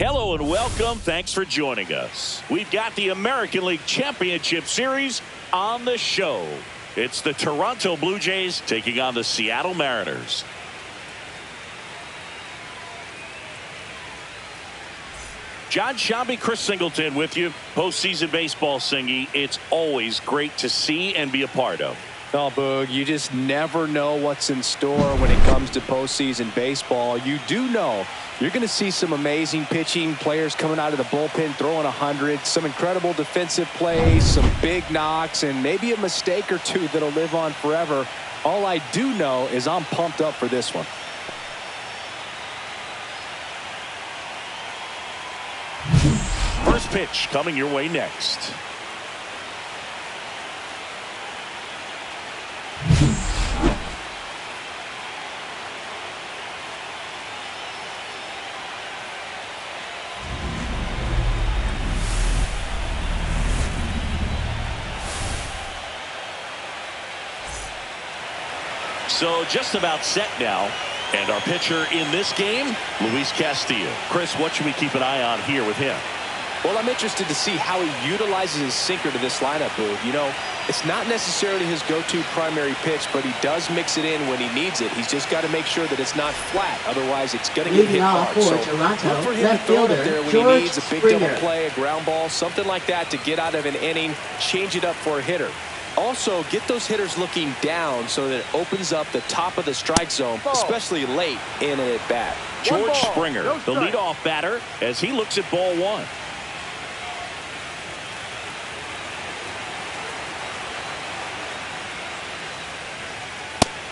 Hello and welcome. Thanks for joining us. We've got the American League Championship Series on the show. It's the Toronto Blue Jays taking on the Seattle Mariners. John Shabby, Chris Singleton with you. Postseason baseball, Singy. It's always great to see and be a part of. No, Boog, you just never know what's in store when it comes to postseason baseball. You do know you're going to see some amazing pitching, players coming out of the bullpen throwing 100, some incredible defensive plays, some big knocks, and maybe a mistake or two that'll live on forever. All I do know is I'm pumped up for this one. First pitch coming your way next. So just about set now. And our pitcher in this game, Luis Castillo. Chris, what should we keep an eye on here with him? Well, I'm interested to see how he utilizes his sinker to this lineup, Boog. You know, it's not necessarily his go-to primary pitch, but he does mix it in when he needs it. He's just got to make sure that it's not flat. Otherwise, it's going to get hit hard. So look for him to throw it up there when he needs a big double play, a ground ball, something like that to get out of an inning, change it up for a hitter. Also, get those hitters looking down so that it opens up the top of the strike zone, especially late in an at-bat. George Springer, the leadoff batter, as he looks at ball one.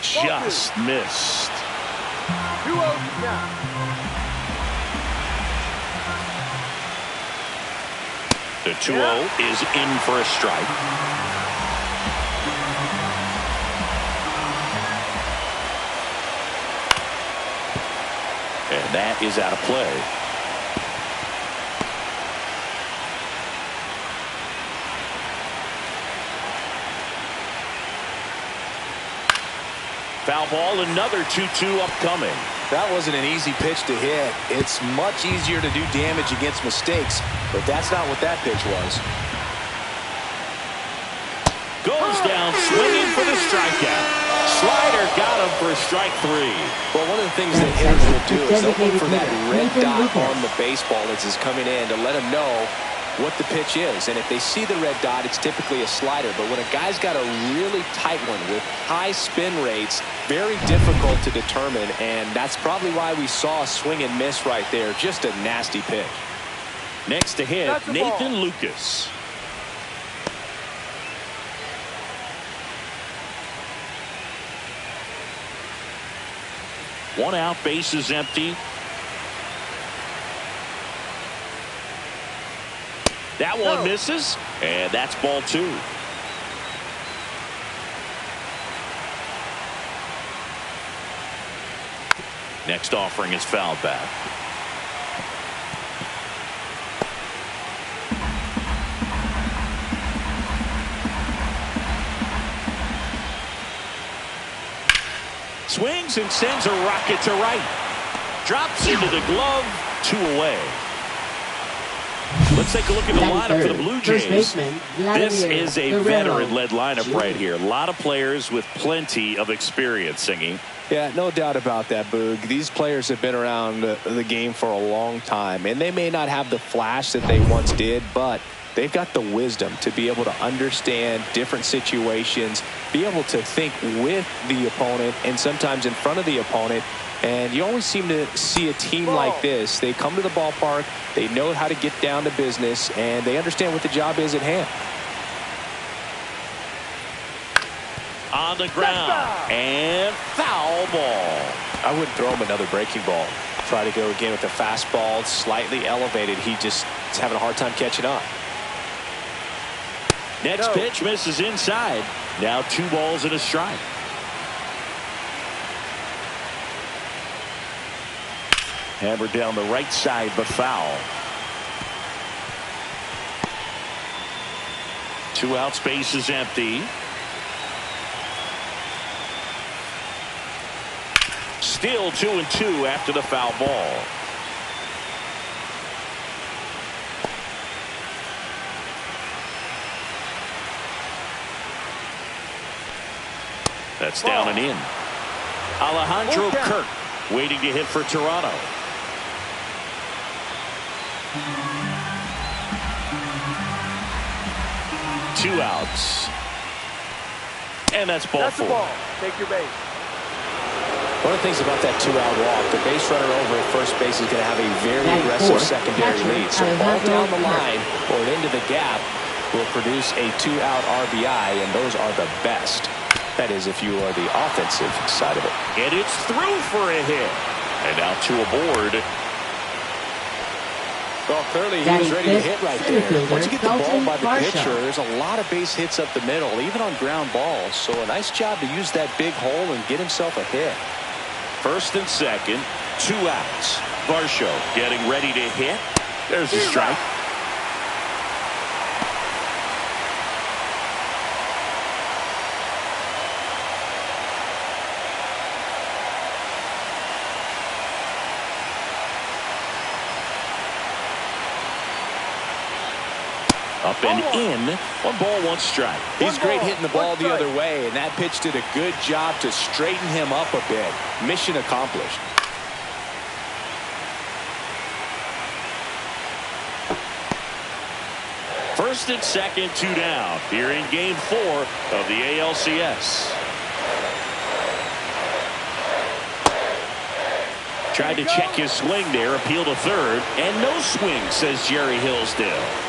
Just missed. 2-0 now. The 2-0 is in for a strike. And that is out of play. Foul ball, another 2-2 upcoming. That wasn't an easy pitch to hit. It's much easier to do damage against mistakes, but that's not what that pitch was. Goes down swinging for the strikeout. Slider got him for strike three. Well, one of the things that hitters will do is they'll look for that red dot on the baseball as it's coming in to let them know what the pitch is. And if they see the red dot, it's typically a slider. But when a guy's got a really tight one with high spin rates, very difficult to determine. And that's probably why we saw a swing and miss right there. Just a nasty pitch. Next to hit, Nathan Lucas. One out, base is empty. That one misses, and that's ball two. Next offering is fouled back. Swings and sends a rocket to right. Drops into the glove, 2 away. Let's take a look at the lineup for the Blue Jays. This is a veteran-led lineup right here. A lot of players with plenty of experience, Singy. Yeah, no doubt about that, Boog. These players have been around the game for a long time, and they may not have the flash that they once did, but they've got the wisdom to be able to understand different situations, be able to think with the opponent and sometimes in front of the opponent. And you always seem to see a team like this. They come to the ballpark, they know how to get down to business, and they understand what the job is at hand. On the ground, and foul ball. I wouldn't throw him another breaking ball. Try to go again with the fastball, slightly elevated. He just is having a hard time catching up. Next pitch misses inside. Now 2 balls and a strike. Hammered down the right side, but foul. 2 outs, base is empty. Still 2-2 after the foul ball. That's down and in. Alejandro Kirk waiting to hit for Toronto. Two outs. And that's ball four. Ball. Take your base. One of the things about that two-out walk, the base runner over at first base is going to have a very aggressive secondary lead. So ball down the line or into the gap will produce a two-out RBI, and those are the best. That is, if you are the offensive side of it. And it's through for a hit. And now two aboard. Well, clearly he was ready to hit right there. Once you get the ball by the pitcher, there's a lot of base hits up the middle, even on ground balls. So a nice job to use that big hole and get himself a hit. First and second, two outs. Varsho getting ready to hit. There's the strike. Up and in. One ball, one strike. He's great hitting the ball the other way, and that pitch did a good job to straighten him up a bit. Mission accomplished. First and second, two down. Here in game 4 of the ALCS. Tried to check his swing there, appeal to third, and no swing, says Jerry Hillsdale.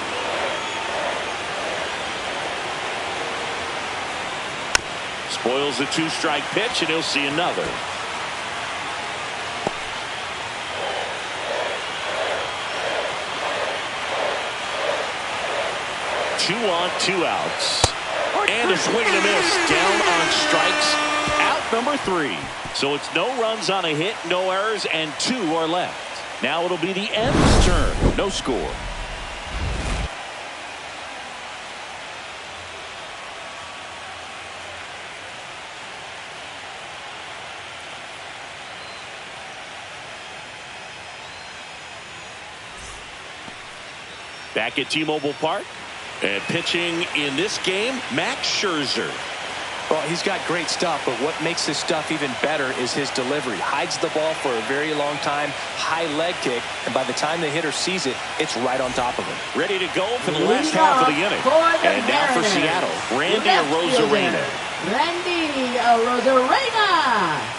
Spoils the two-strike pitch, and he'll see another. Two on, two outs. And a swing and a miss. Down on strikes. Out number 3. So it's no runs on a hit, no errors, and 2 are left. Now it'll be the M's turn. No score. Back at T-Mobile Park. And pitching in this game, Max Scherzer. Well, he's got great stuff, but what makes his stuff even better is his delivery. Hides the ball for a very long time, high leg kick, and by the time the hitter sees it, it's right on top of him. Ready to go for the last half of the inning. And now for Seattle, Randy Arozarena. Randy Arozarena.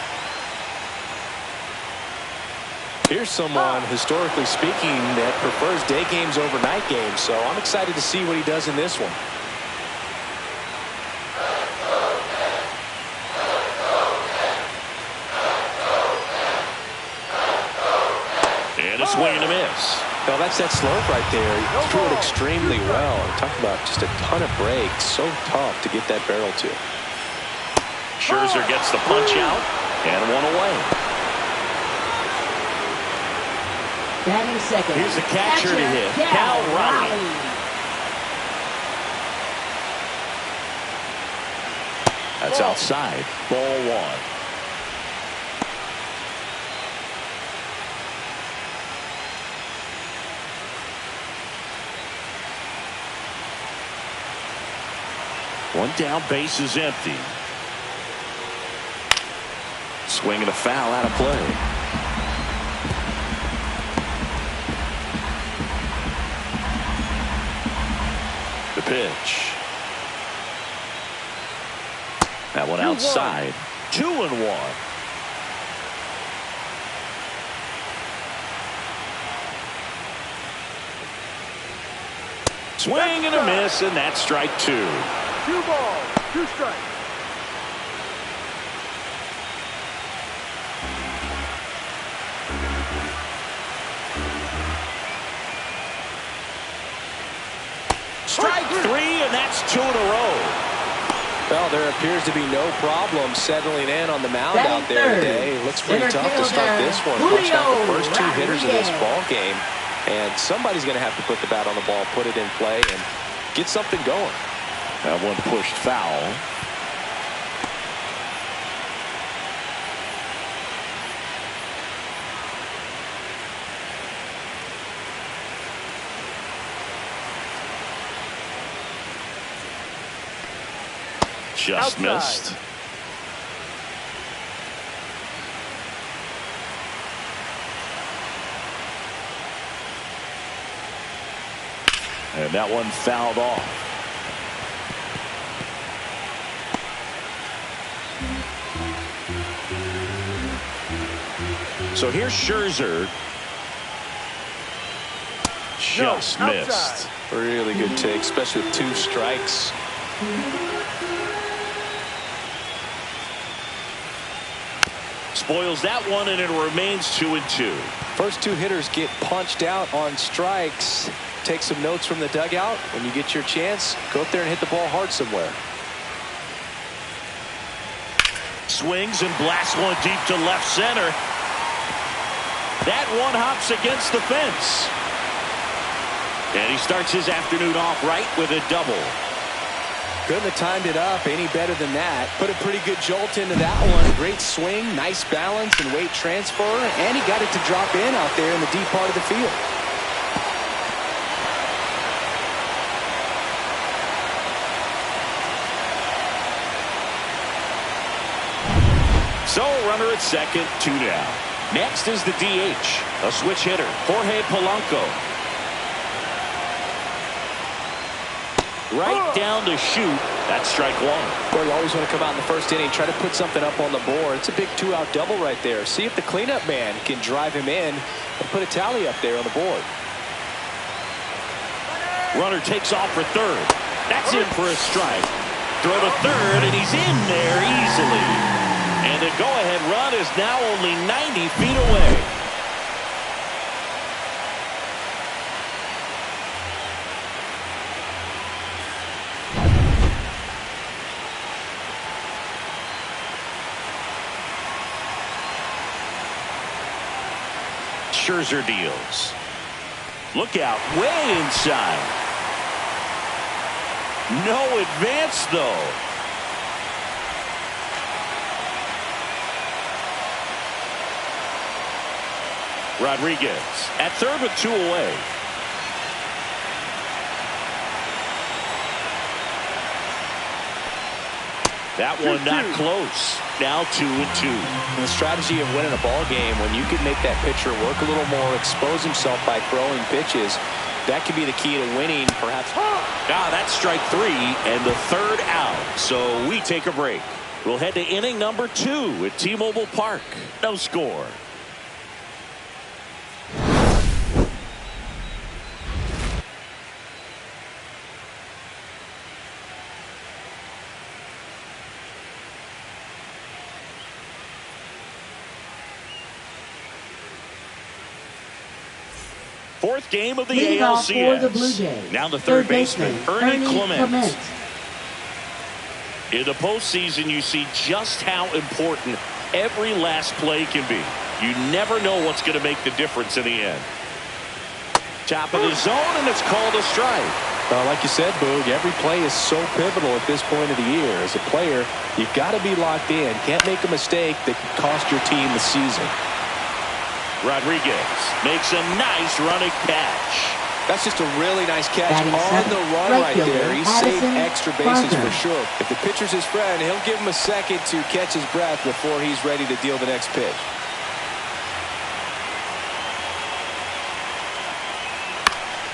Here's someone, historically speaking, that prefers day games over night games, so I'm excited to see what he does in this one. And a swing and a miss. Well, that's that slope right there. He threw it extremely well. Talk about just a ton of breaks. So tough to get that barrel to. Scherzer gets the punch out and one away. Batting second. Here's a catcher to hit. Cal Raleigh. That's outside. Ball 1. One down, base is empty. Swing and a foul out of play. The pitch. That one outside. 2-1. Swing and a miss, and that's strike 2. 2 balls, 2 strikes. Strike 3, and that's 2 in a row. Well, there appears to be no problem settling in on the mound out there today. Looks pretty tough to start this one. Punched out the first 2 hitters of this ball game, and somebody's going to have to put the bat on the ball, put it in play, and get something going. That one pushed foul. Just Outside. missed. And that one fouled off. So here's Scherzer. Just missed. Really good take, especially with 2 strikes. Spoils that one, and it remains 2-2. First 2 hitters get punched out on strikes. Take some notes from the dugout. When you get your chance, go up there and hit the ball hard somewhere. Swings and blasts one deep to left center. That one hops against the fence. And he starts his afternoon off right with a double. Couldn't have timed it up any better than that. Put a pretty good jolt into that one. Great swing, nice balance and weight transfer. And he got it to drop in out there in the deep part of the field. So runner at second, 2 down. Next is the DH, a switch hitter, Jorge Polanco. Right down to shoot. That's strike 1. Boy, you always want to come out in the first inning, try to put something up on the board. It's a big 2-out double right there. See if the cleanup man can drive him in and put a tally up there on the board. Runner takes off for third. That's in for a strike. Throw to third, and he's in there easily. And the go-ahead run is now only 90 feet away. Scherzer deals. Look out, way inside. No advance, though. Rodriguez at third with 2 away. That one not close. Now 2-2. The strategy of winning a ball game, when you can make that pitcher work a little more, expose himself by throwing pitches, that could be the key to winning, perhaps. That's strike 3 and the 3rd out. So we take a break. We'll head to inning number 2 at T-Mobile Park. No score. Fourth game of the ALCS. For the Blue Jays. Now the third baseman, Ernie Clement. Clement. In the postseason, you see just how important every last play can be. You never know what's going to make the difference in the end. Top of the zone, and it's called a strike. Well, like you said, Boog, every play is so pivotal at this point of the year. As a player, you've got to be locked in. Can't make a mistake that could cost your team the season. Rodriguez makes a nice running catch. That's just a really nice catch on the run right there. He saved extra bases for sure. If the pitcher's his friend, he'll give him a second to catch his breath before he's ready to deal the next pitch.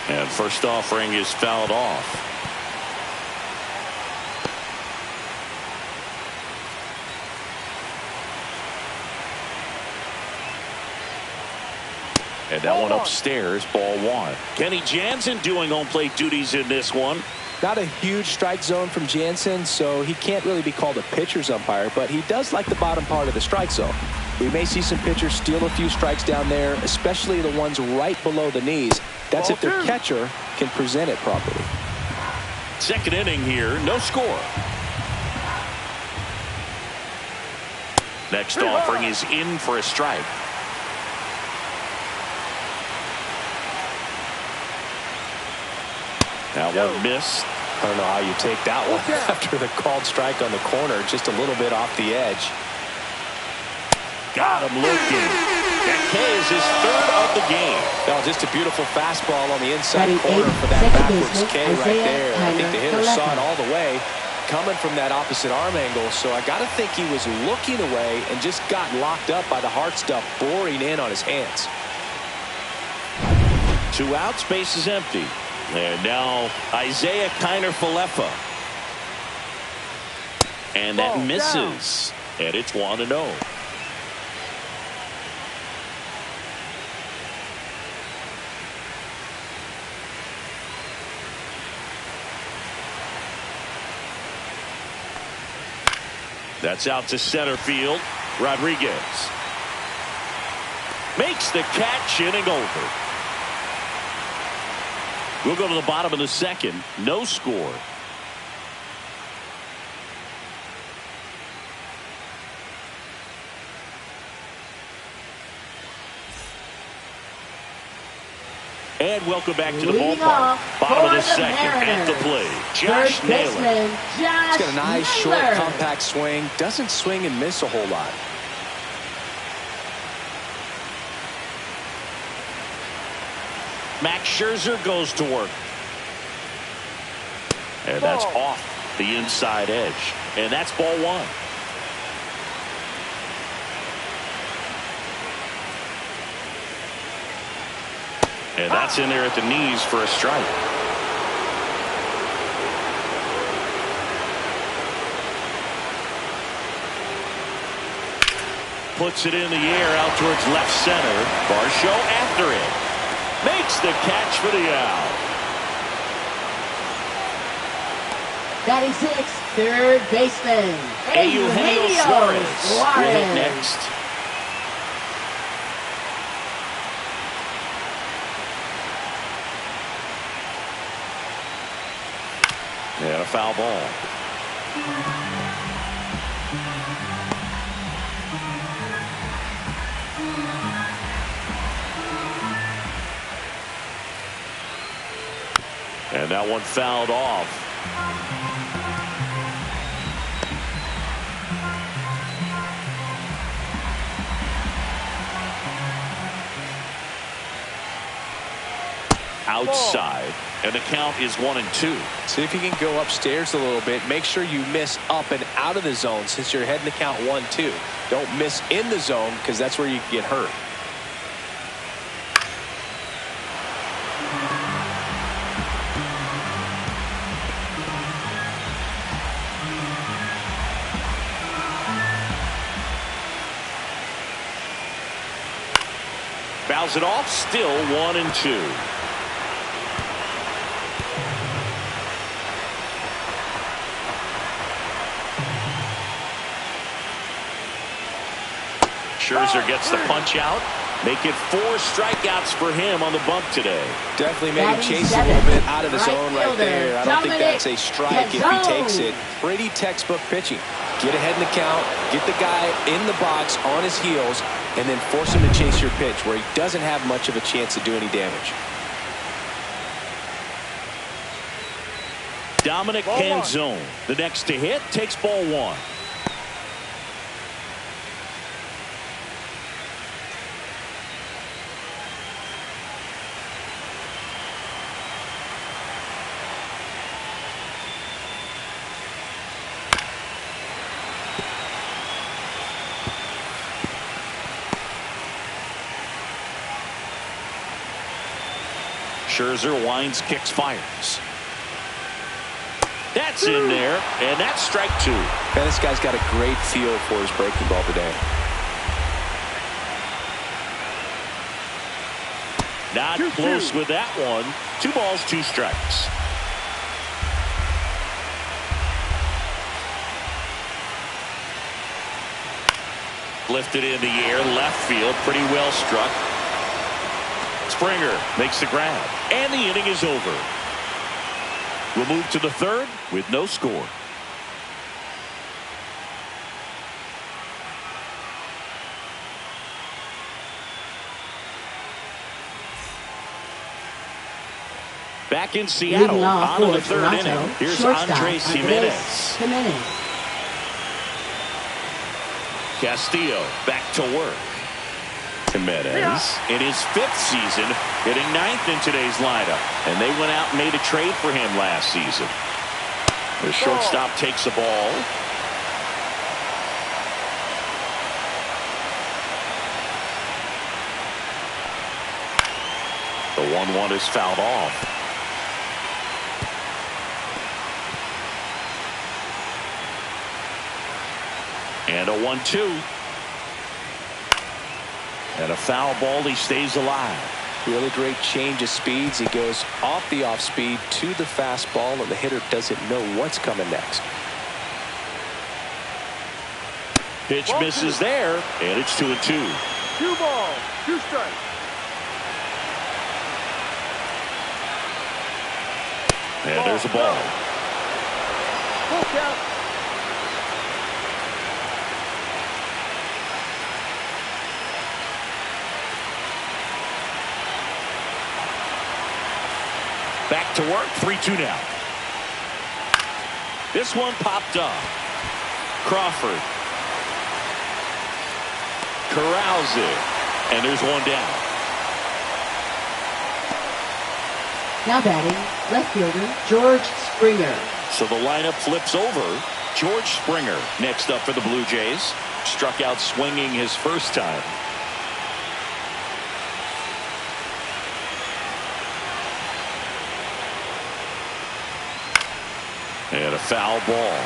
And first offering is fouled off. And that one upstairs, ball 1. Kenny Jansen doing home plate duties in this one. Not a huge strike zone from Jansen, so he can't really be called a pitcher's umpire, but he does like the bottom part of the strike zone. We may see some pitchers steal a few strikes down there, especially the ones right below the knees. That's if their catcher can present it properly. Second inning here, no score. Next offering is in for a strike. That one missed. I don't know how you take that one after the called strike on the corner, just a little bit off the edge. Got him looking. That K is his 3rd of the game. Now just a beautiful fastball on the inside corner for that backwards K right there. I think the hitter saw it all the way coming from that opposite arm angle, so I got to think he was looking away and just got locked up by the hard stuff boring in on his hands. 2 outs, base is empty. And now Isaiah Kiner-Falefa. And that misses. And it's 1-0. That's out to center field. Rodriguez makes the catch, inning over. We'll go to the bottom of the second. No score. And welcome back to the ballpark. Bottom of the second. At the plate, Josh Naylor. He's got a nice, short, compact swing. Doesn't swing and miss a whole lot. Max Scherzer goes to work. And that's off the inside edge. And that's ball one. And that's in there at the knees for a strike. Puts it in the air out towards left center. Varsho after it. Makes the catch for the out. Batting sixth, third baseman. Eugenio Suarez will hit next. And a foul ball. And that one fouled off. Outside, and the count is 1-2. See if you can go upstairs a little bit. Make sure you miss up and out of the zone since you're heading to count 1-2. Don't miss in the zone because that's where you can get hurt. Fouls it off, still 1-2. Scherzer gets the punch out. Make it 4 strikeouts for him on the bump today. Definitely made him chase a little bit out of the zone right there. I don't think that's a strike if he takes it. Pretty textbook pitching. Get ahead in the count, get the guy in the box on his heels, and then force him to chase your pitch where he doesn't have much of a chance to do any damage. Dominic Canzone, the next to hit, takes ball one. Scherzer winds, kicks, fires. That's in there, and that's strike 2. Man, this guy's got a great feel for his breaking ball today. Not close with that one. 2 balls, 2 strikes. Lifted in the air, left field, pretty well struck. Springer makes the grab, and the inning is over. We'll move to the third with no score. Back in Seattle, on to the third inning. Here's Andres Jimenez. Castillo back to work. Jimenez in his 5th season, hitting 9th in today's lineup, and they went out and made a trade for him last season. The shortstop takes the ball. The 1-1 is fouled off. And a 1-2. And a foul ball. He stays alive. Really great change of speeds. He goes off the off speed to the fastball, and the hitter doesn't know what's coming next. Pitch misses there, and it's 2-2. 2 balls, 2 strikes. And there's a ball. Full count. Back to work, 3-2 now. This one popped up. Crawford corrals it, and there's one down. Now batting, left fielder, George Springer. So the lineup flips over. George Springer next up for the Blue Jays. Struck out swinging his first time. And a foul ball.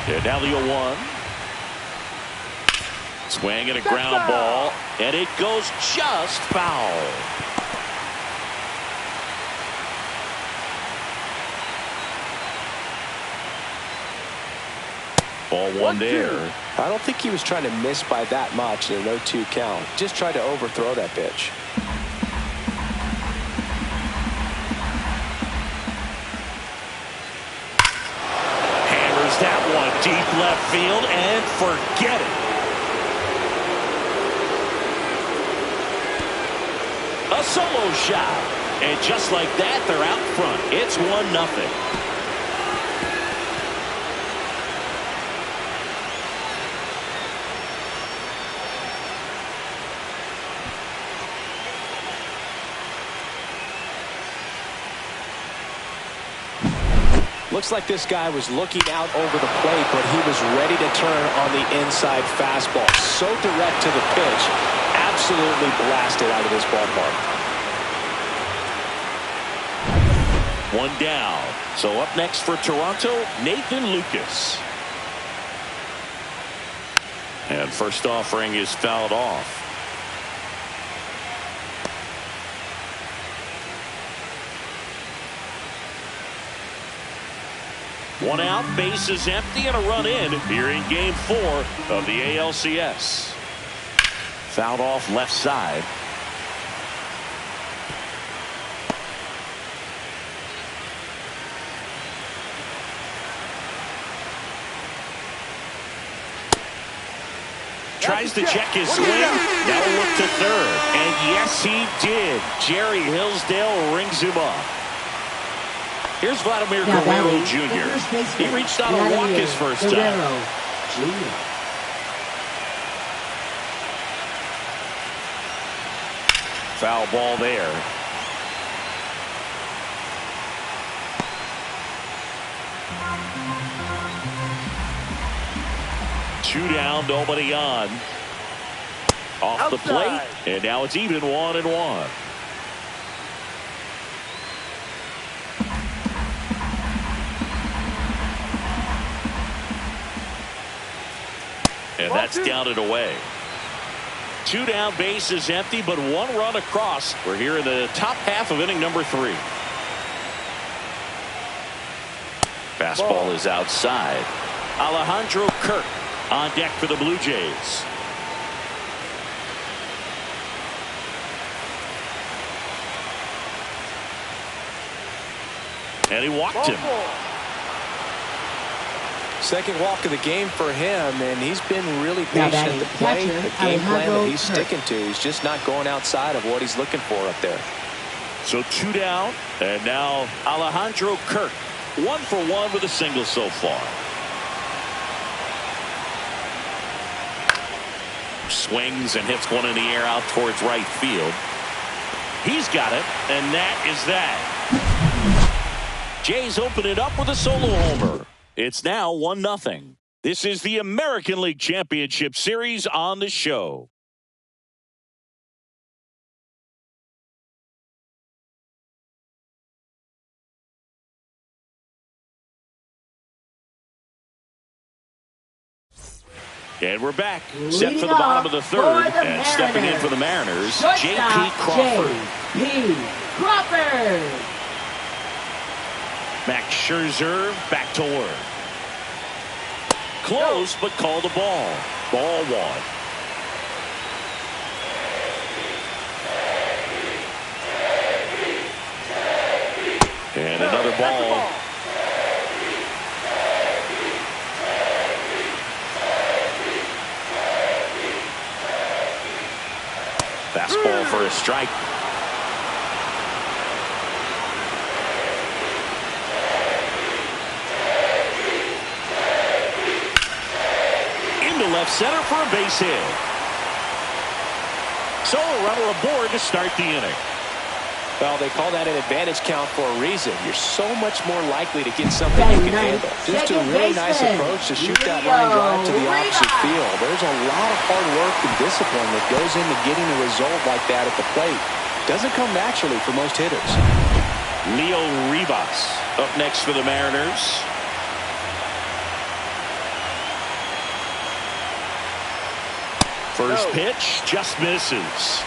And now the 0-1. Swing and a ground ball. And it goes just foul. Ball 1 there. I don't think he was trying to miss by that much in an 0-2 count. Just tried to overthrow that pitch. Hammers that one deep left field and forget it. A solo shot. And just like that, they're out front. It's 1-0. Looks like this guy was looking out over the plate, but he was ready to turn on the inside fastball. So direct to the pitch. Absolutely blasted out of this ballpark. 1 down. So up next for Toronto, Nathan Lucas. And first offering is fouled off. One out, base is empty, and a run in here in Game 4 of the ALCS. Fouled off left side. Tries to check his swing. Now a look to third. And yes, he did. Jerry Hillsdale rings him up. Here's Vladimir Guerrero Jr. He reached out and walked his first time. Foul ball there. Two down, nobody on. Off the plate, and now it's even 1-1. And that's down and away. 2 down, base is empty, but 1 run across. We're here in the top half of inning number 3. Fastball is outside. Alejandro Kirk on deck for the Blue Jays. And he walked him. Second walk of the game for him, and he's been really patient at the plate. The game plan that he's sticking to. He's just not going outside of what he's looking for up there. So 2 down, and now Alejandro Kirk. 1 for 1 with a single so far. Swings and hits one in the air out towards right field. He's got it, and that is that. Jays open it up with a solo homer. It's now 1-0. This is the American League Championship Series on the show. And we're back. Set for Leading the bottom off of the for third. the And stepping in for the Mariners, J.P. Shortstop, Crawford. J.P. Crawford. Max Scherzer back to work. Close, but called a ball. Ball one. And another ball. Fastball for a strike. Into left center for a base hit. So a runner aboard to start the inning. Well, they call that an advantage count for a reason. You're so much more likely to get something you can handle. Just a really nice approach to shoot that line drive to the opposite field. There's a lot of hard work and discipline that goes into getting a result like that at the plate. Doesn't come naturally for most hitters. Leo Rivas up next for the Mariners. First pitch just misses.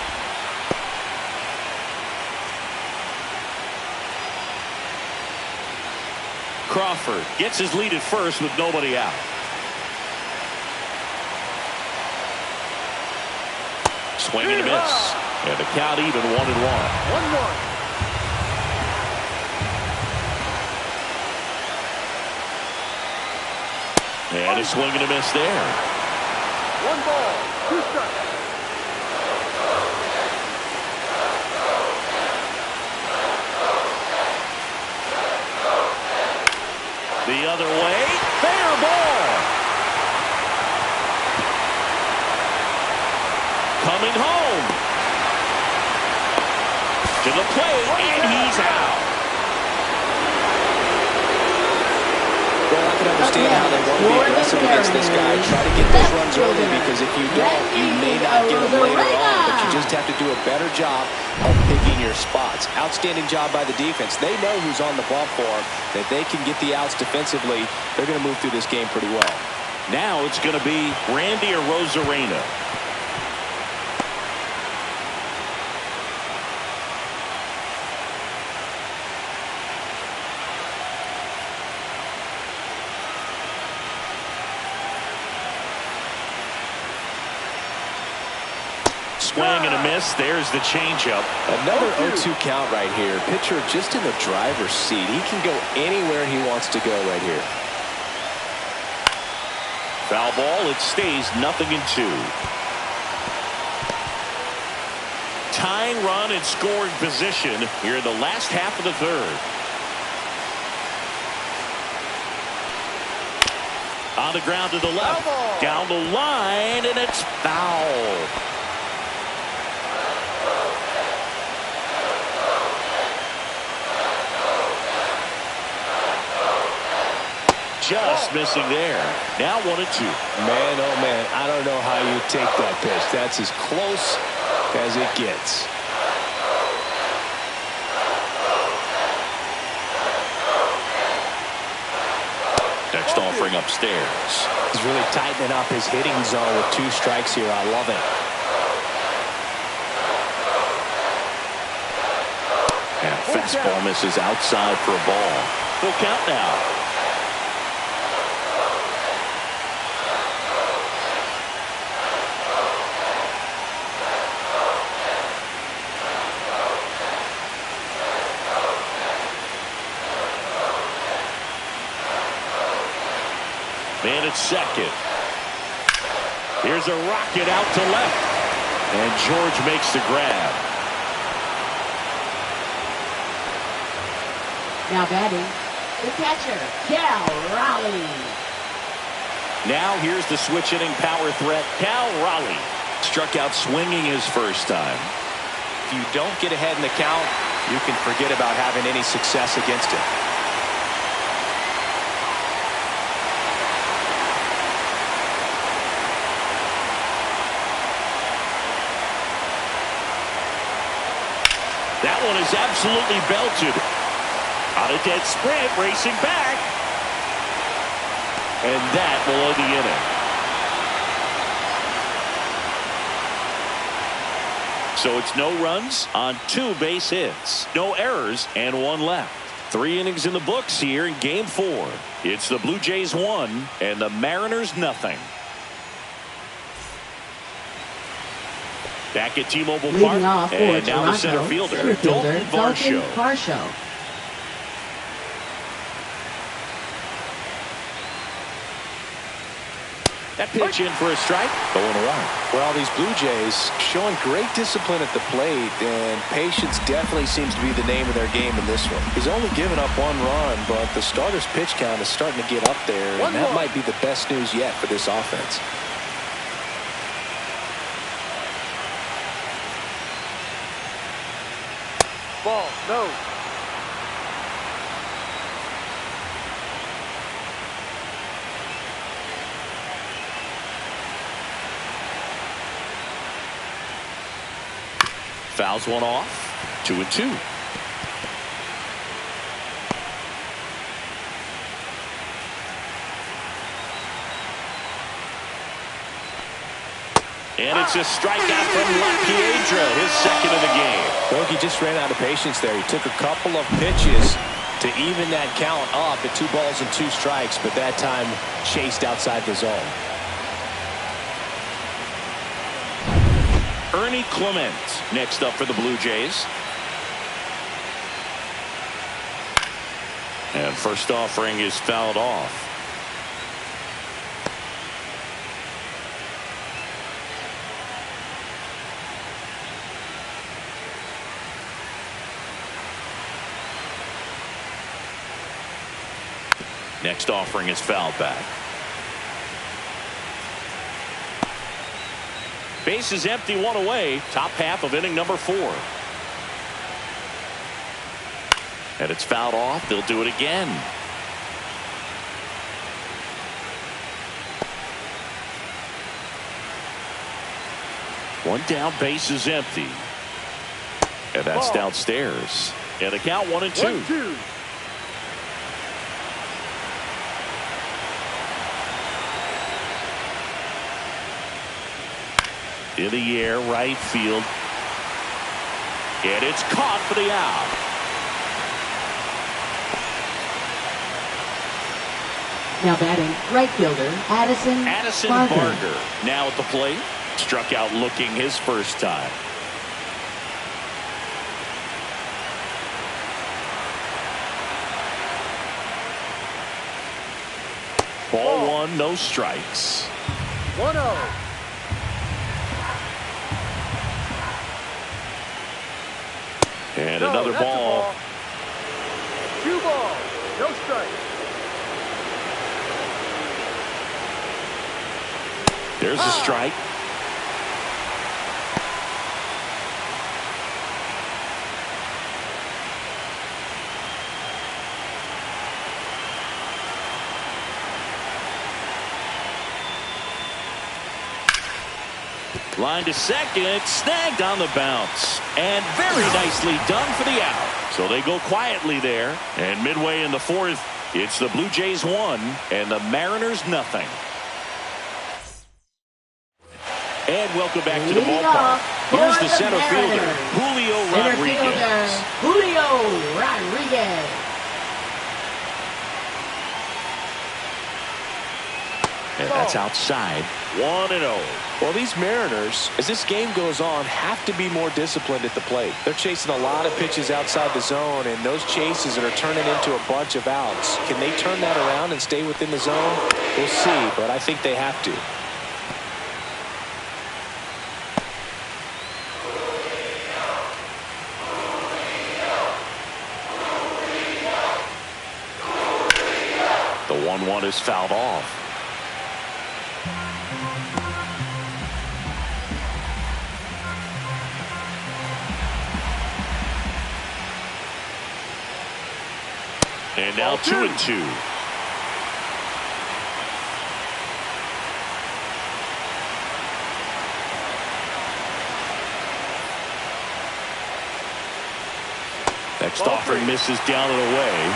Crawford gets his lead at first with nobody out. Swing and a miss. And the count even 1-1. 1-1. And a swing and a miss there. 1 ball, 2 strikes. The other way, fair ball. Coming home. To the plate, and he's out. Well, I can understand how they want to be aggressive against this guy. Try to get those runs early, because if you don't, you may not get them later on. But you just have to do a better job of picking your spots. Outstanding job by the defense. They know who's on the bump for them. That they can get the outs defensively, they're going to move through this game pretty well. Now it's going to be Randy Arozarena. Swing and a miss. There's the changeup. Another 0-2 count right here. Pitcher just in the driver's seat. He can go anywhere he wants to go right here. Foul ball. It stays 0-2. Tying run in scoring position here in the last half of the third. On the ground to the left. Down the line, and it's foul. Just missing there. Now 1-2. Man, oh man, I don't know how you take that pitch. That's as close as it gets. Next offering upstairs. He's really tightening up his hitting zone with 2 strikes here. I love it. And fastball misses outside for a ball. Full count now. Man at second. Here's a rocket out to left. And George makes the grab. Now batting, the catcher, Cal Raleigh. Now here's the switch hitting power threat, Cal Raleigh. Struck out swinging his first time. If you don't get ahead in the count, you can forget about having any success against it. That one is absolutely belted. On a dead sprint, racing back. And that will end the inning. So it's no runs on 2 base hits, no errors, and 1 left. 3 innings in the books here in Game 4. It's the Blue Jays 1 and the Mariners nothing. Back at T-Mobile Park, and now the center fielder, Dalton Varsho. That pitch in for a strike, 0-1. Well, these Blue Jays showing great discipline at the plate, and patience definitely seems to be the name of their game in this one. He's only given up 1 run, but the starter's pitch count is starting to get up there, and that might be the best news yet for this offense. Ball, no. Fouls one off. 2-2. And it's a strikeout from LaPiedra, his second of the game. Bogey just ran out of patience there. He took a couple of pitches to even that count up at 2 balls and 2 strikes, but that time chased outside the zone. Ernie Clement next up for the Blue Jays. And first offering is fouled off. Next offering is fouled back. Base is empty, 1 away. Top half of inning number 4. And it's fouled off. They'll do it again. One down, base is empty. And that's downstairs. And the count 1-2. 1-2. In the air, right field. And it's caught for the out. Now batting, right fielder, Addison Barger. Now at the plate. Struck out looking his first time. Ball 1, no strikes. 1-0. And another ball. 2 balls, no strikes. There's a strike. Line to second, snagged on the bounce, and very nicely done for the out. So they go quietly there, and midway in the 4th, it's the Blue Jays 1 and the Mariners nothing. And welcome back to the ballpark. Here's the center fielder, Julio Rodriguez. And that's outside. 1-0. Well, these Mariners, as this game goes on, have to be more disciplined at the plate. They're chasing a lot of pitches outside the zone, and those chases are turning into a bunch of outs. Can they turn that around and stay within the zone? We'll see, but I think they have to. The 1-1 is fouled off. And now 2-2. Next offering misses down and away.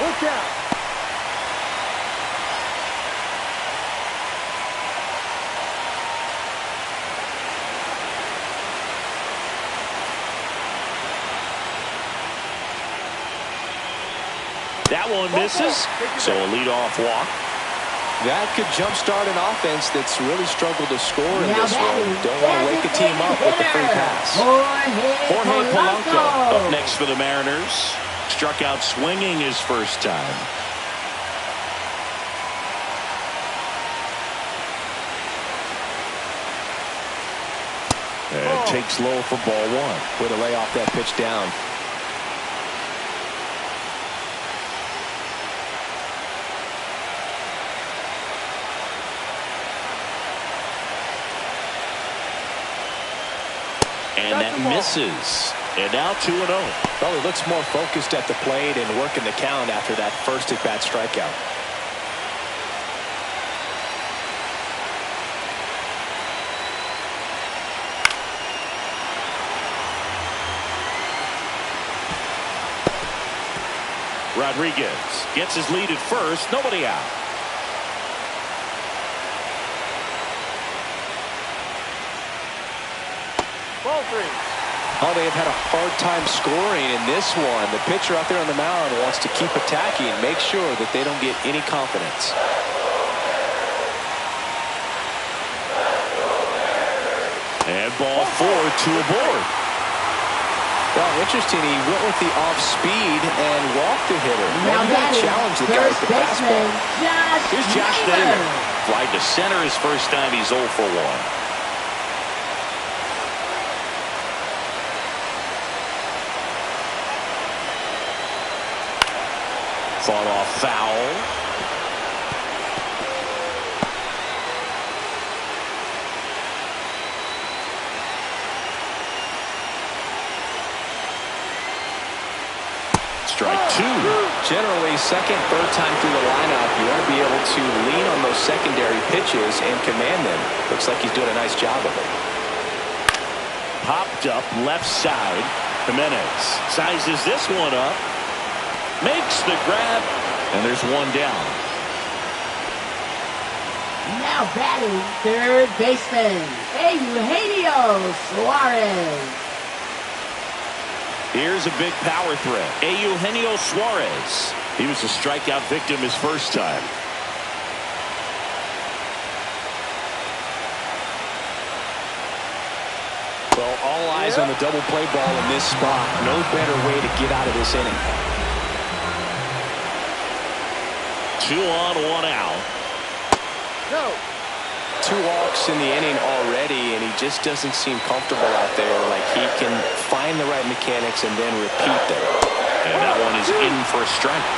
Look out. That one misses, so a leadoff walk. That could jumpstart an offense that's really struggled to score in this one. Don't want to wake a team up with the free pass. Jorge Polanco up next for the Mariners. Struck out swinging his first time. And takes low for ball one. Way to lay off that pitch down. And that misses. And now 2-0. Well, he looks more focused at the plate and working the count after that first at-bat strikeout. Rodriguez gets his lead at first. Nobody out. Ball 3. Oh, they have had a hard time scoring in this one. The pitcher out there on the mound wants to keep attacking, make sure that they don't get any confidence. And ball 4, 2 aboard. Well, interesting. He went with the off speed and walked the hitter. Now Maybe batting, challenge the guy with first the fastball. baseman, Here's Josh Naylor. Fly to center his first time. He's 0 for 1. Fought off foul. Strike 2. Generally, second, third time through the lineup, you want to be able to lean on those secondary pitches and command them. Looks like he's doing a nice job of it. Popped up left side. Jimenez sizes this one up. Makes the grab, and there's one down. Now batting, third baseman, Eugenio Suarez. Here's a big power threat. Eugenio Suarez. He was a strikeout victim his first time. Well, all eyes on the double play ball in this spot. No better way to get out of this inning. 2 on, 1 out. No. 2 walks in the inning already, and he just doesn't seem comfortable out there. Like he can find the right mechanics and then repeat them. And that one is in for a strike.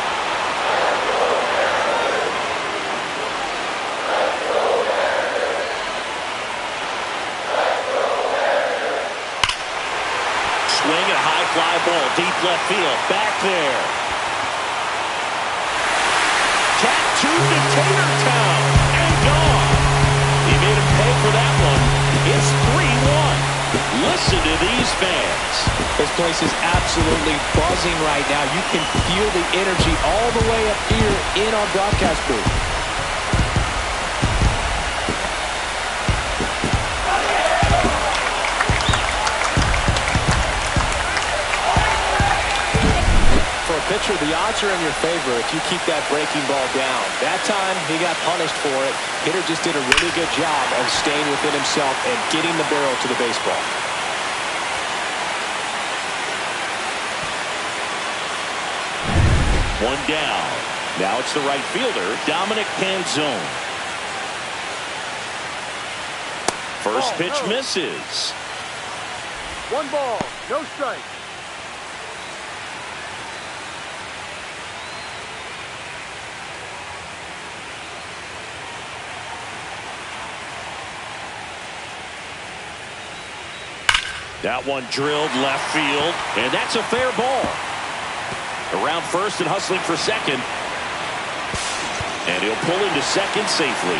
Swing and a high fly ball, deep left field, back there. Tattooed to Tatertown and gone. He made him pay for that one. It's 3-1. Listen to these fans. This place is absolutely buzzing right now. You can feel the energy all the way up here in our broadcast booth. For a pitcher, the odds are in your favor if you keep that breaking ball down. That time, he got punished for it. Hitter just did a really good job of staying within himself and getting the barrel to the baseball. One down. Now it's the right fielder, Dominic Panzone. First pitch misses. 1 ball, no strike. That one drilled left field, and that's a fair ball. Around first and hustling for second. And he'll pull into second safely.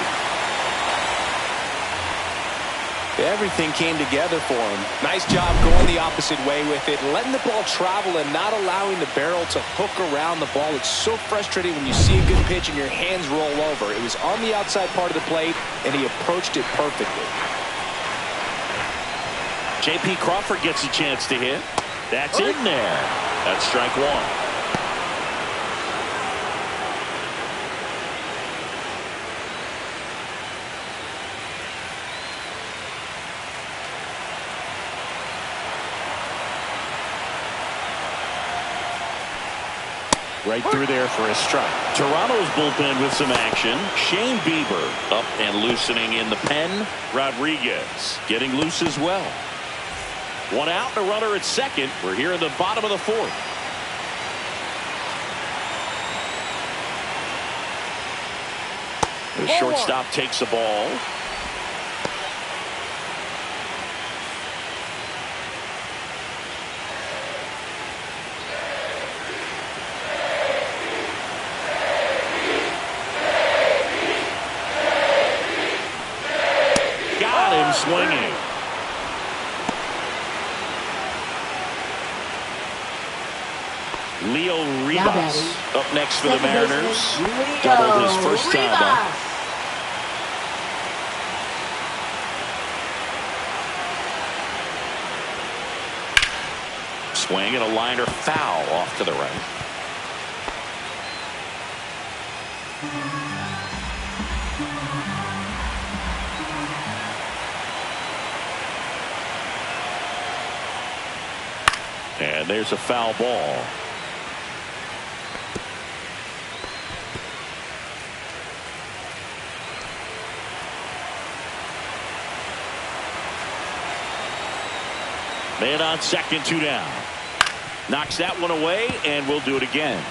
Everything came together for him. Nice job going the opposite way with it, letting the ball travel and not allowing the barrel to hook around the ball. It's so frustrating when you see a good pitch and your hands roll over. It was on the outside part of the plate, and he approached it perfectly. J.P. Crawford gets a chance to hit. That's in there. That's strike 1. Right through there for a strike. Toronto's bullpen with some action. Shane Bieber up and loosening in the pen. Rodriguez getting loose as well. One out and a runner at second. We're here in the bottom of the fourth. The shortstop takes the ball. Got him swinging. Leo Rivas up next for the Mariners. Doubled his first time up. Swing and a liner foul off to the right. And there's a foul ball. Man on second, 2 down. Knocks that one away, and we'll do it again.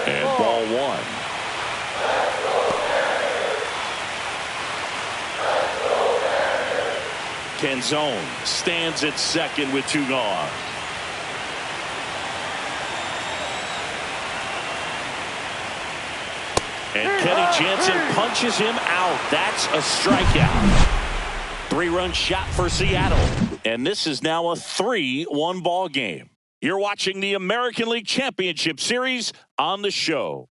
And ball one. Canzone stands at second with 2 gone. And Kenny Jansen punches him out. That's a strikeout. 3-run shot for Seattle. And this is now a 3-1 ball game. You're watching the American League Championship Series on the show.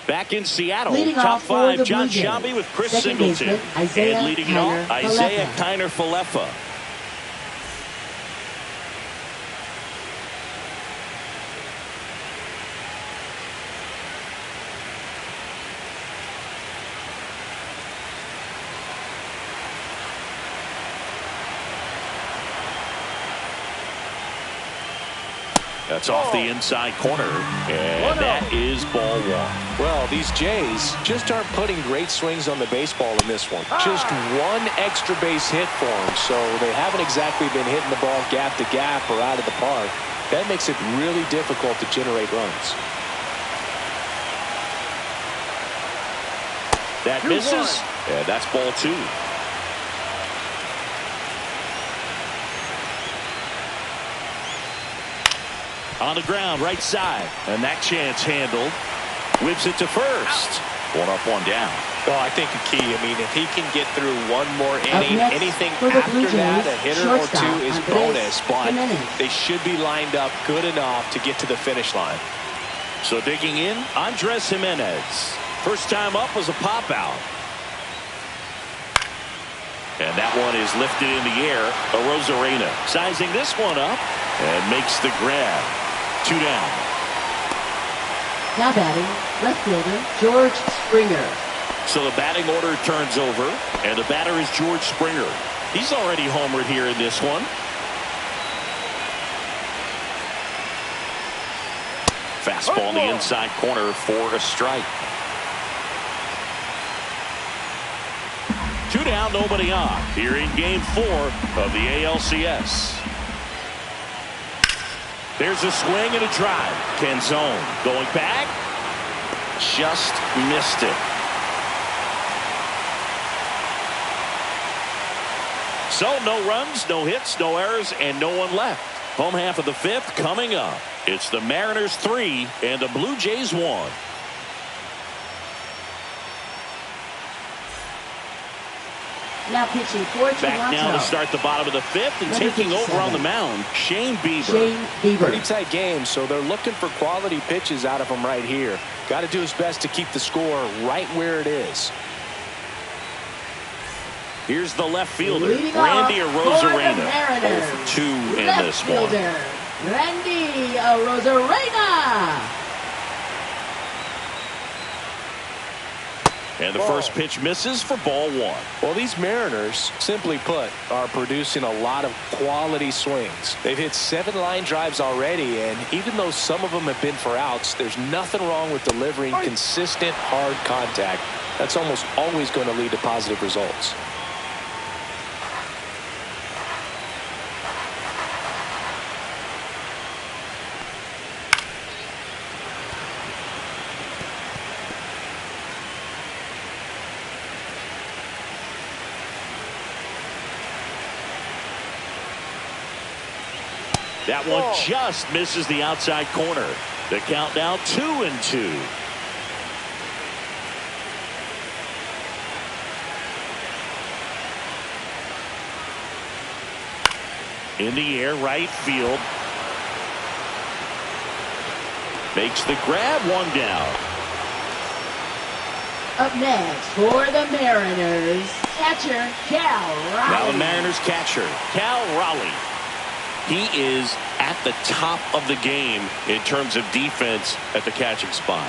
Back in Seattle, top 5, John Sciambi with Chris Singleton. And leading it off, Isaiah Kiner-Falefa. That's off the inside corner, and that is ball one. Well, these Jays just aren't putting great swings on the baseball in this one. Just one extra base hit for them, so they haven't exactly been hitting the ball gap to gap or out of the park. That makes it really difficult to generate runs. That misses, and that's ball two. On the ground, right side. And that chance handled. Whips it to first. 1 up, 1 down. Well, I think the key, I mean, if he can get through one more inning, anything after that, a hitter or two is bonus. But they should be lined up good enough to get to the finish line. So digging in, Andres Jimenez. First time up was a pop out. And that one is lifted in the air. Arozarena sizing this one up and makes the grab. 2 down. Now batting, left fielder George Springer. So the batting order turns over, and the batter is George Springer. He's already homered here in this one. Fastball in the inside corner for a strike. 2 down, nobody on. Here in game 4 of the ALCS. There's a swing and a drive. Canzone going back. Just missed it. So no runs, no hits, no errors, and no one left. Home half of the 5th coming up. It's the Mariners 3 and the Blue Jays 1. Now pitching for Toronto. Back now to start the bottom of the 5th and taking over on the mound, Shane Bieber. Pretty tight game, so they're looking for quality pitches out of him right here. Got to do his best to keep the score right where it is. Here's the left fielder, Leading Randy off for the Arozarena. Mariners, 0 for 2 in left this one. fielder, Randy Arozarena. And the first pitch misses for ball 1. Well, these Mariners, simply put, are producing a lot of quality swings. They've hit 7 line drives already, and even though some of them have been for outs, there's nothing wrong with delivering consistent, hard contact. That's almost always going to lead to positive results. That one just misses the outside corner. The count now 2-2. In the air, right field. Makes the grab, 1 down. Up next for the Mariners, catcher Cal Raleigh. Now the Mariners catcher, Cal Raleigh. He is at the top of the game in terms of defense at the catching spot.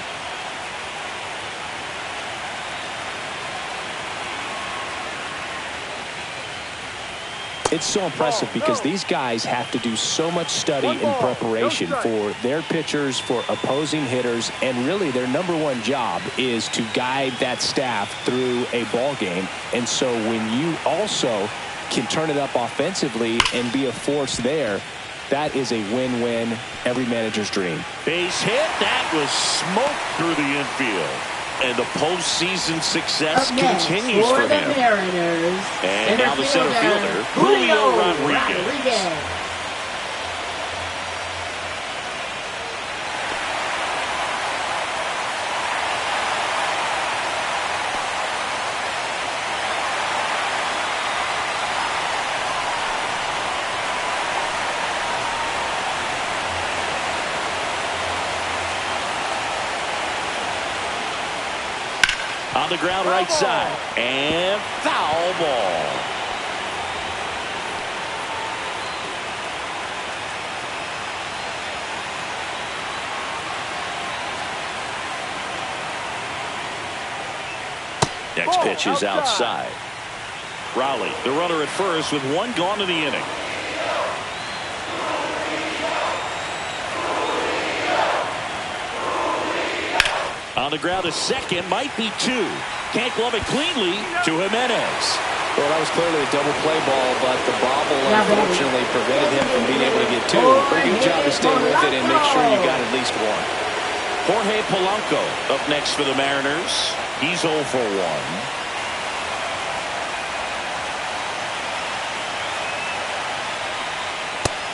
It's so impressive because these guys have to do so much study and preparation for their pitchers, for opposing hitters, and really their #1 job is to guide that staff through a ball game. And so when you also can turn it up offensively and be a force there, that is a win-win, every manager's dream. Base hit, that was smoke through the infield. And the postseason success continues for him. Mariners, and now the center fielder, Julio Rodriguez. On the ground, right side, and foul ball. Next pitch is outside. Raleigh, the runner at first with 1 gone in the inning. On the ground, a second, might be 2. Can't glove it cleanly to Jimenez. Well, that was clearly a double play ball, but the bobble unfortunately prevented him from being able to get 2. Pretty good job to stay with it and make sure you got at least 1. Jorge Polanco up next for the Mariners. He's 0 for 1.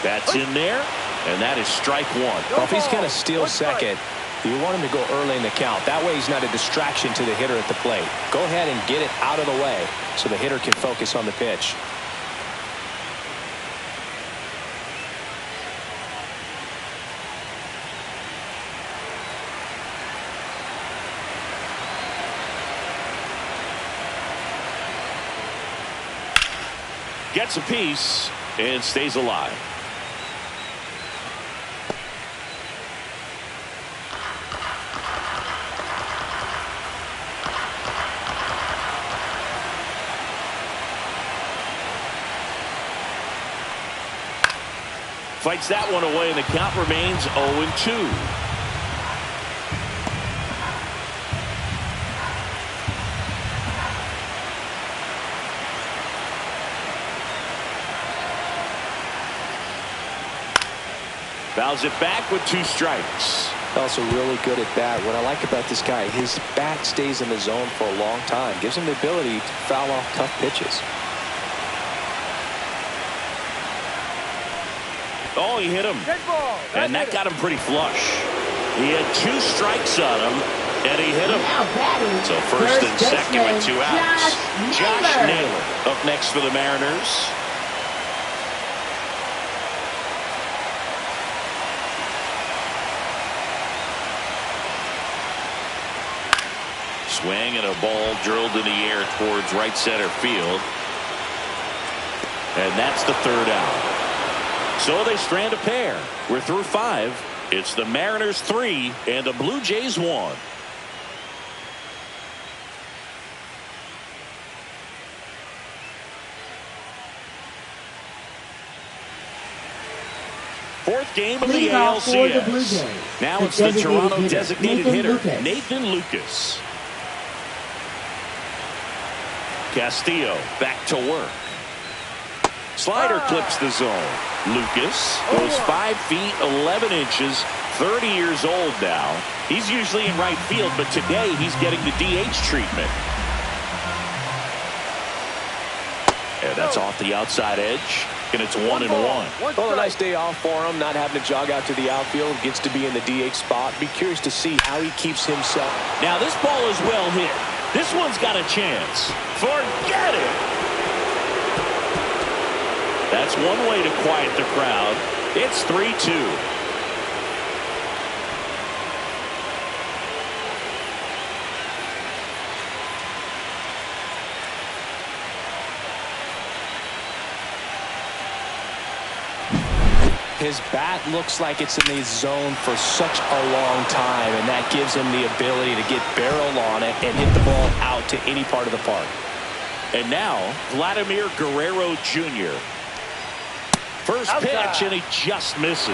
That's in there, and that is strike 1. Well, if he's going to steal second, you want him to go early in the count. That way he's not a distraction to the hitter at the plate. Go ahead and get it out of the way so the hitter can focus on the pitch. Gets a piece and stays alive. Fights that one away, and the count remains 0-2. Fouls it back with 2 strikes. Also really good at bat. What I like about this guy, his bat stays in the zone for a long time. Gives him the ability to foul off tough pitches. Oh, he hit him. And that got him pretty flush. He had 2 strikes on him, and he hit him. So first and second with 2 outs. Josh Naylor up next for the Mariners. Swing and a ball drilled in the air towards right center field. And that's the third out. So they strand a pair. We're through 5. It's the Mariners 3 and the Blue Jays 1. Fourth game of the ALCS. Now it's the Toronto designated hitter, Nathan Lucas. Castillo back to work. Slider clips the zone. Lucas goes 5 feet 11 inches, 30 years old now. He's usually in right field, but today he's getting the DH treatment. And that's off the outside edge, and it's 1-1. Well, a nice day off for him, not having to jog out to the outfield. Gets to be in the DH spot. Be curious to see how he keeps himself. Now this ball is well hit. This one's got a chance. Forget it. That's one way to quiet the crowd. It's 3-2. His bat looks like it's in the zone for such a long time, and that gives him the ability to get barrel on it and hit the ball out to any part of the park. And now, Vladimir Guerrero Jr. First pitch, and he just misses.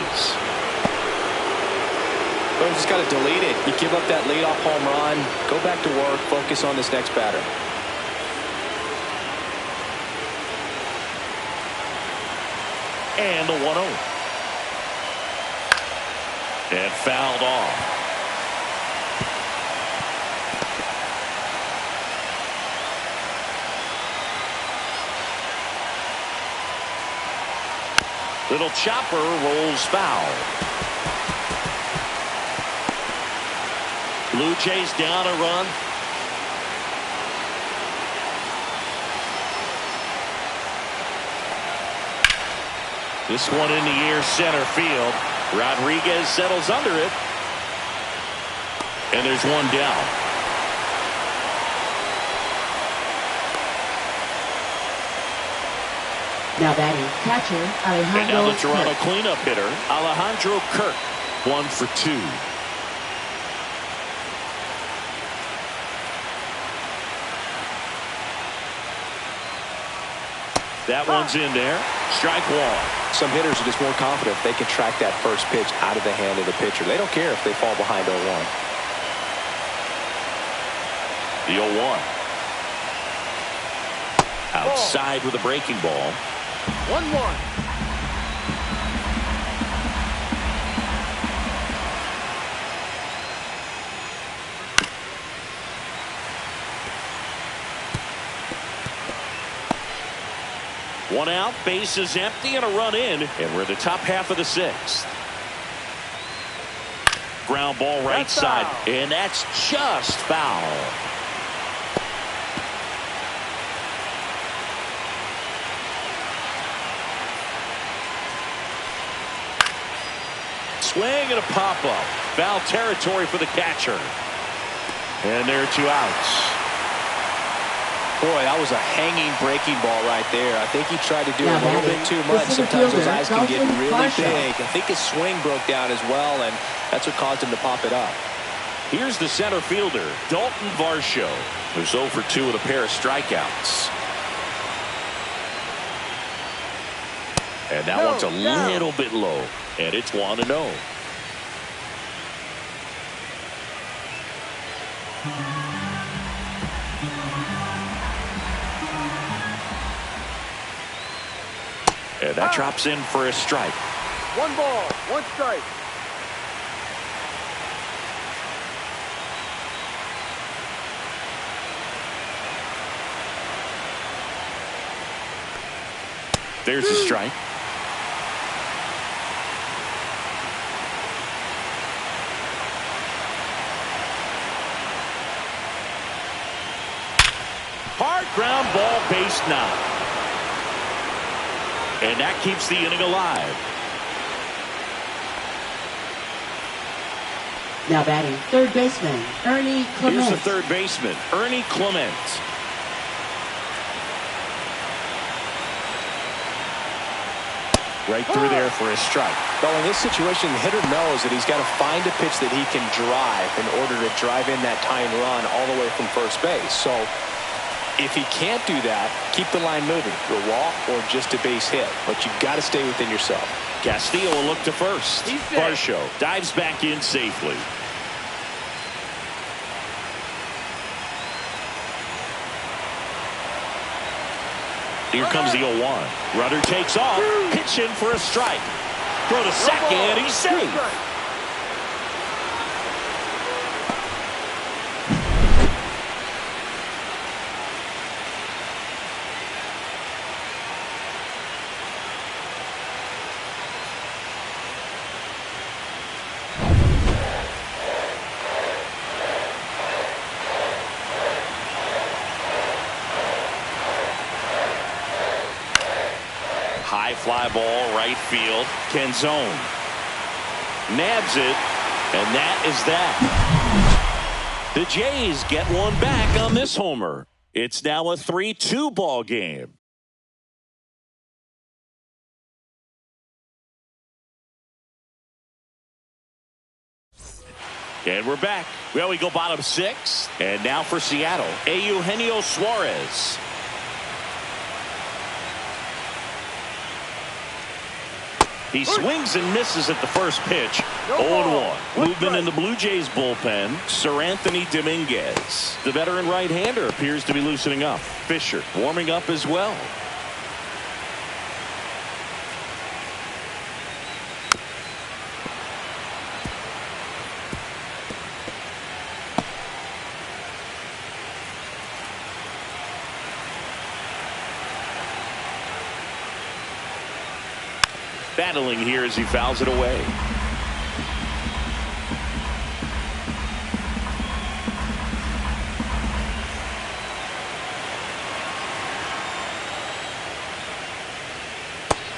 Well, just got to delete it. You give up that leadoff home run, go back to work, focus on this next batter. And the 1-0. And fouled off. Little chopper rolls foul. Blue Jays down a run. This one in the air, center field. Rodriguez settles under it. And there's one down. Now batting catcher Alejandro. And now the Toronto Kirk. cleanup hitter Alejandro Kirk. 1 for 2. That one's in there. Strike 1. Some hitters are just more confident if they can track that first pitch out of the hand of the pitcher. They don't care if they fall behind 0-1. The 0-1. Outside with a breaking ball. 1-1. One out, base is empty, and a run in, and we're in the top half of the 6th. Ground ball right That's side, foul. and that's just foul. Swing and a pop-up. Foul territory for the catcher. And there are 2 outs. Boy, that was a hanging breaking ball right there. I think he tried to do Now a little batting, bit too the much. center Sometimes those fielder, eyes can get Dalton really Varsho. big. I think his swing broke down as well, and that's what caused him to pop it up. Here's the center fielder, Dalton Varsho, who's 0 for 2 with a pair of strikeouts. And that one's a little bit low, and it's 1-0. And that drops in for a strike. 1 ball, 1 strike. There's a strike. Hard ground ball, base knock. And that keeps the inning alive. Now batting third baseman Ernie Clement. Here's the third baseman, Ernie Clement. Right through there for a strike. Well, in this situation, the hitter knows that he's got to find a pitch that he can drive in order to drive in that tying run all the way from first base. So if he can't do that, keep the line moving. A walk or just a base hit. But you've got to stay within yourself. Castillo will look to first. Varsho dives back in safely. Here comes the 0-1. Runner takes off. Pitch in for a strike. Throw to second. He's safe. High fly ball, right field. Canzone nabs it, and that is that. The Jays get one back on this homer. It's now a 3-2 ball game. And we're back. Well, we go bottom 6, and now for Seattle, Eugenio Suarez. He swings and misses at the first pitch. 0-1. Movement in the Blue Jays bullpen. Sir Anthony Dominguez. The veteran right-hander appears to be loosening up. Fisher warming up as well. Battling here as he fouls it away.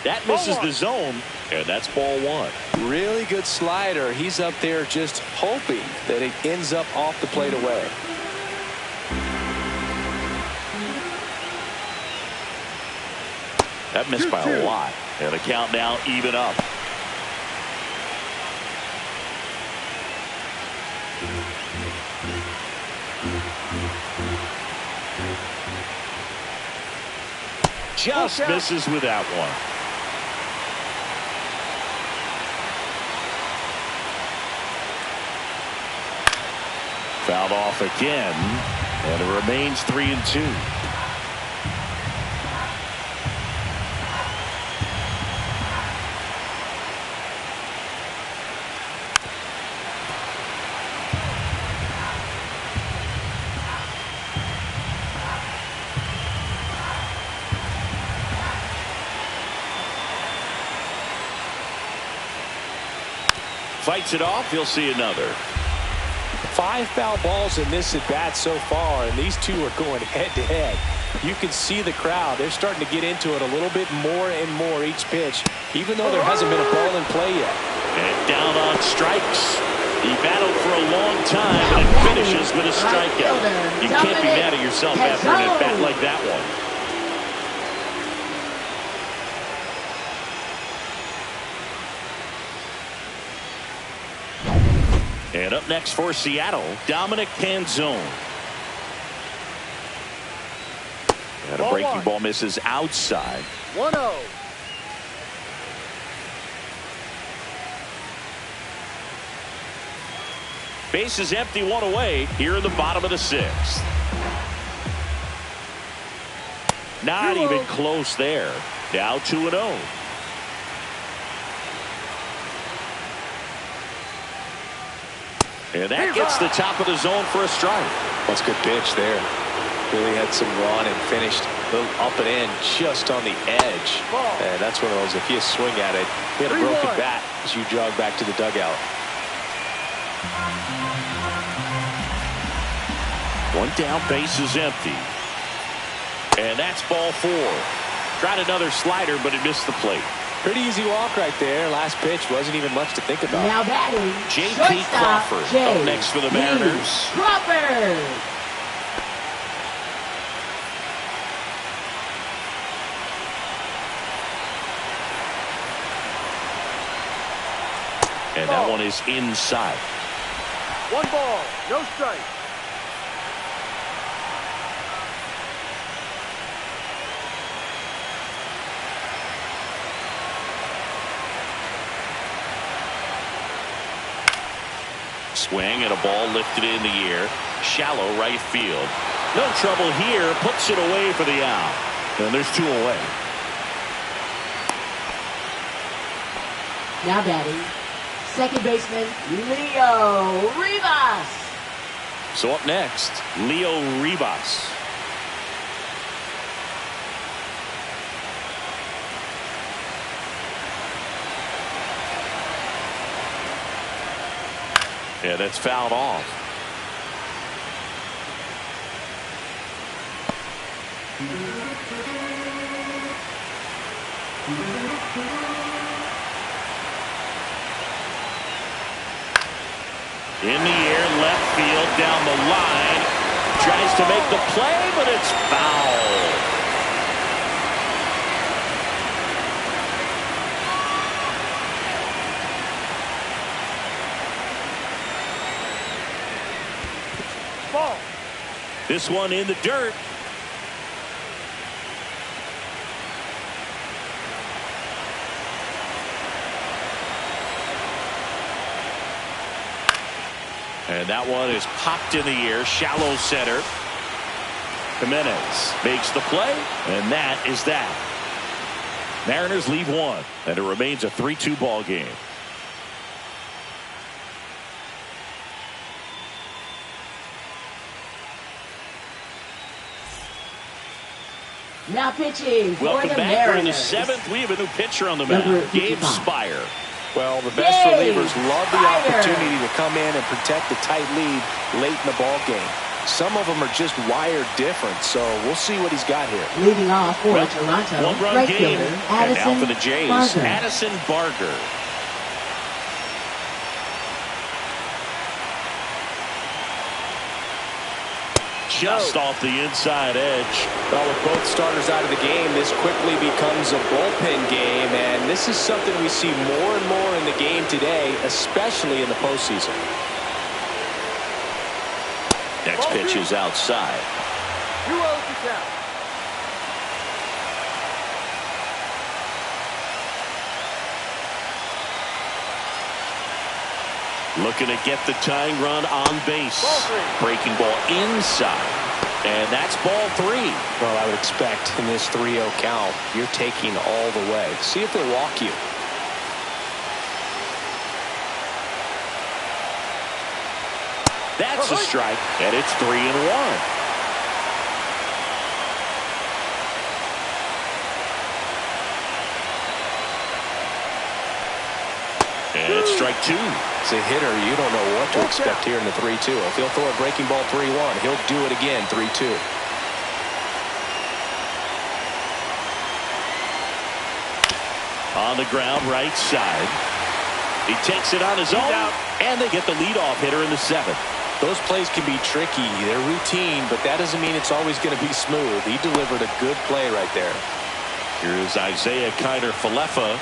That misses the zone, and that's ball 1. Really good slider. He's up there just hoping that it ends up off the plate away. That missed by a lot. And the count now even up. Just misses with that one. Fouled off again, and it remains 3-2. Fights it off. He'll see another. 5 foul balls in this at bat so far, and these two are going head to head. You can see the crowd. They're starting to get into it a little bit more and more each pitch, even though there hasn't been a ball in play yet. And down on strikes. He battled for a long time and finishes with a strikeout. You can't be mad at yourself after an at bat like that one. And up next for Seattle, Dominic Canzone. And a breaking ball misses outside. 1-0. Base is empty, 1 away here in the bottom of the 6th. Not even close there. Now 2-0. And that gets the top of the zone for a strike. That's a good pitch there. Really had some run and finished a little up and in just on the edge. And that's one of those, if you swing at it, you had a broken bat as you jog back to the dugout. One down, base is empty. And that's ball 4. Tried another slider, but it missed the plate. Pretty easy walk right there. Last pitch wasn't even much to think about. Now batting, J.P. Crawford up next for the Mariners. Crawford. And that one is inside. 1 ball, no strike. Swing and a ball lifted in the air. Shallow right field. No trouble here. Puts it away for the out. And there's 2 away. Now batting, second baseman Leo Rivas. So up next, Leo Rivas. Yeah, that's fouled off. In the air, left field, down the line. Tries to make the play, but it's foul. Ball. This one in the dirt. And that one is popped in the air. Shallow center. Jimenez makes the play, and that is that. Mariners lead 1, and it remains a 3-2 ball game. Now pitching for Welcome the back. We're in the Mariners. 7th. We have a new pitcher on the mound, Gabe Spire. Well, the best Yay! relievers love the Fire! opportunity to come in and protect a tight lead late in the ball game. Some of them are just wired different, so we'll see what he's got here. Leading off for Well, Toronto, one-run right game, fielder and now for Addison the Jays, Barger. Addison Barger. Just off the inside edge. Well, with both starters out of the game, this quickly becomes a bullpen game, and this is something we see more and more in the game today, especially in the postseason. Next pitch is outside. 2 outs to count. Looking to get the tying run on base. Ball 3. Breaking ball inside. And that's ball 3. Well, I would expect in this 3-0 count, you're taking all the way. See if they walk you. That's a strike, and it's 3-1. And it's strike 2. As a hitter, you don't know what to expect here in the 3-2. If he'll throw a breaking ball 3-1, he'll do it again 3-2. On the ground, right side. He takes it on his own, and they get the leadoff hitter in the 7th. Those plays can be tricky. They're routine, but that doesn't mean it's always going to be smooth. He delivered a good play right there. Here's Isaiah Kiner-Falefa.